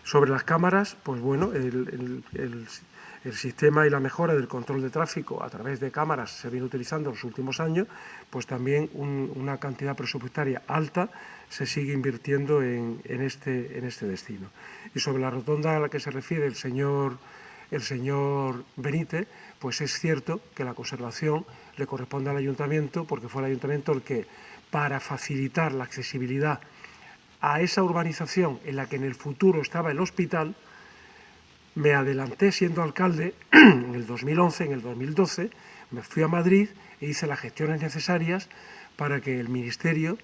Sobre las cámaras, pues bueno, el sistema y la mejora del control de tráfico a través de cámaras se viene utilizando en los últimos años, pues también una cantidad presupuestaria alta se sigue invirtiendo en este destino. Y sobre la rotonda a la que se refiere el señor Benítez, pues es cierto que la conservación le corresponde al Ayuntamiento, porque fue el Ayuntamiento el que, para facilitar la accesibilidad a esa urbanización en la que en el futuro estaba el hospital, me adelanté siendo alcalde en el 2011, en el 2012, me fui a Madrid e hice las gestiones necesarias para que el Ministerio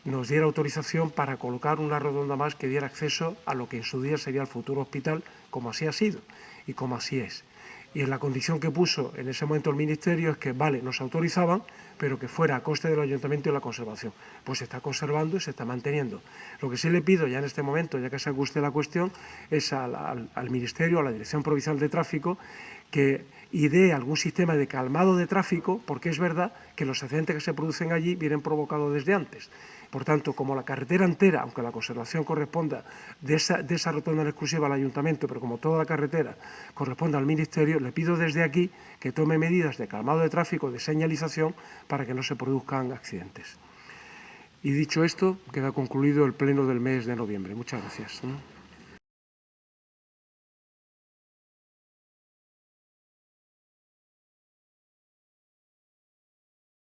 nos diera autorización para colocar una rotonda más que diera acceso a lo que en su día sería el futuro hospital, como así ha sido y como así es. Y en la condición que puso en ese momento el Ministerio es que, vale, nos autorizaban, pero que fuera a coste del Ayuntamiento y la conservación. Pues se está conservando y se está manteniendo. Lo que sí le pido ya en este momento, ya que se ajuste la cuestión, es al Ministerio, a la Dirección Provincial de Tráfico, que idee algún sistema de calmado de tráfico, porque es verdad que los accidentes que se producen allí vienen provocados desde antes. Por tanto, como la carretera entera, aunque la conservación corresponda de esa rotonda en exclusiva al Ayuntamiento, pero como toda la carretera corresponde al Ministerio, le pido desde aquí que tome medidas de calmado de tráfico, de señalización, para que no se produzcan accidentes. Y dicho esto, queda concluido el pleno del mes de noviembre. Muchas gracias.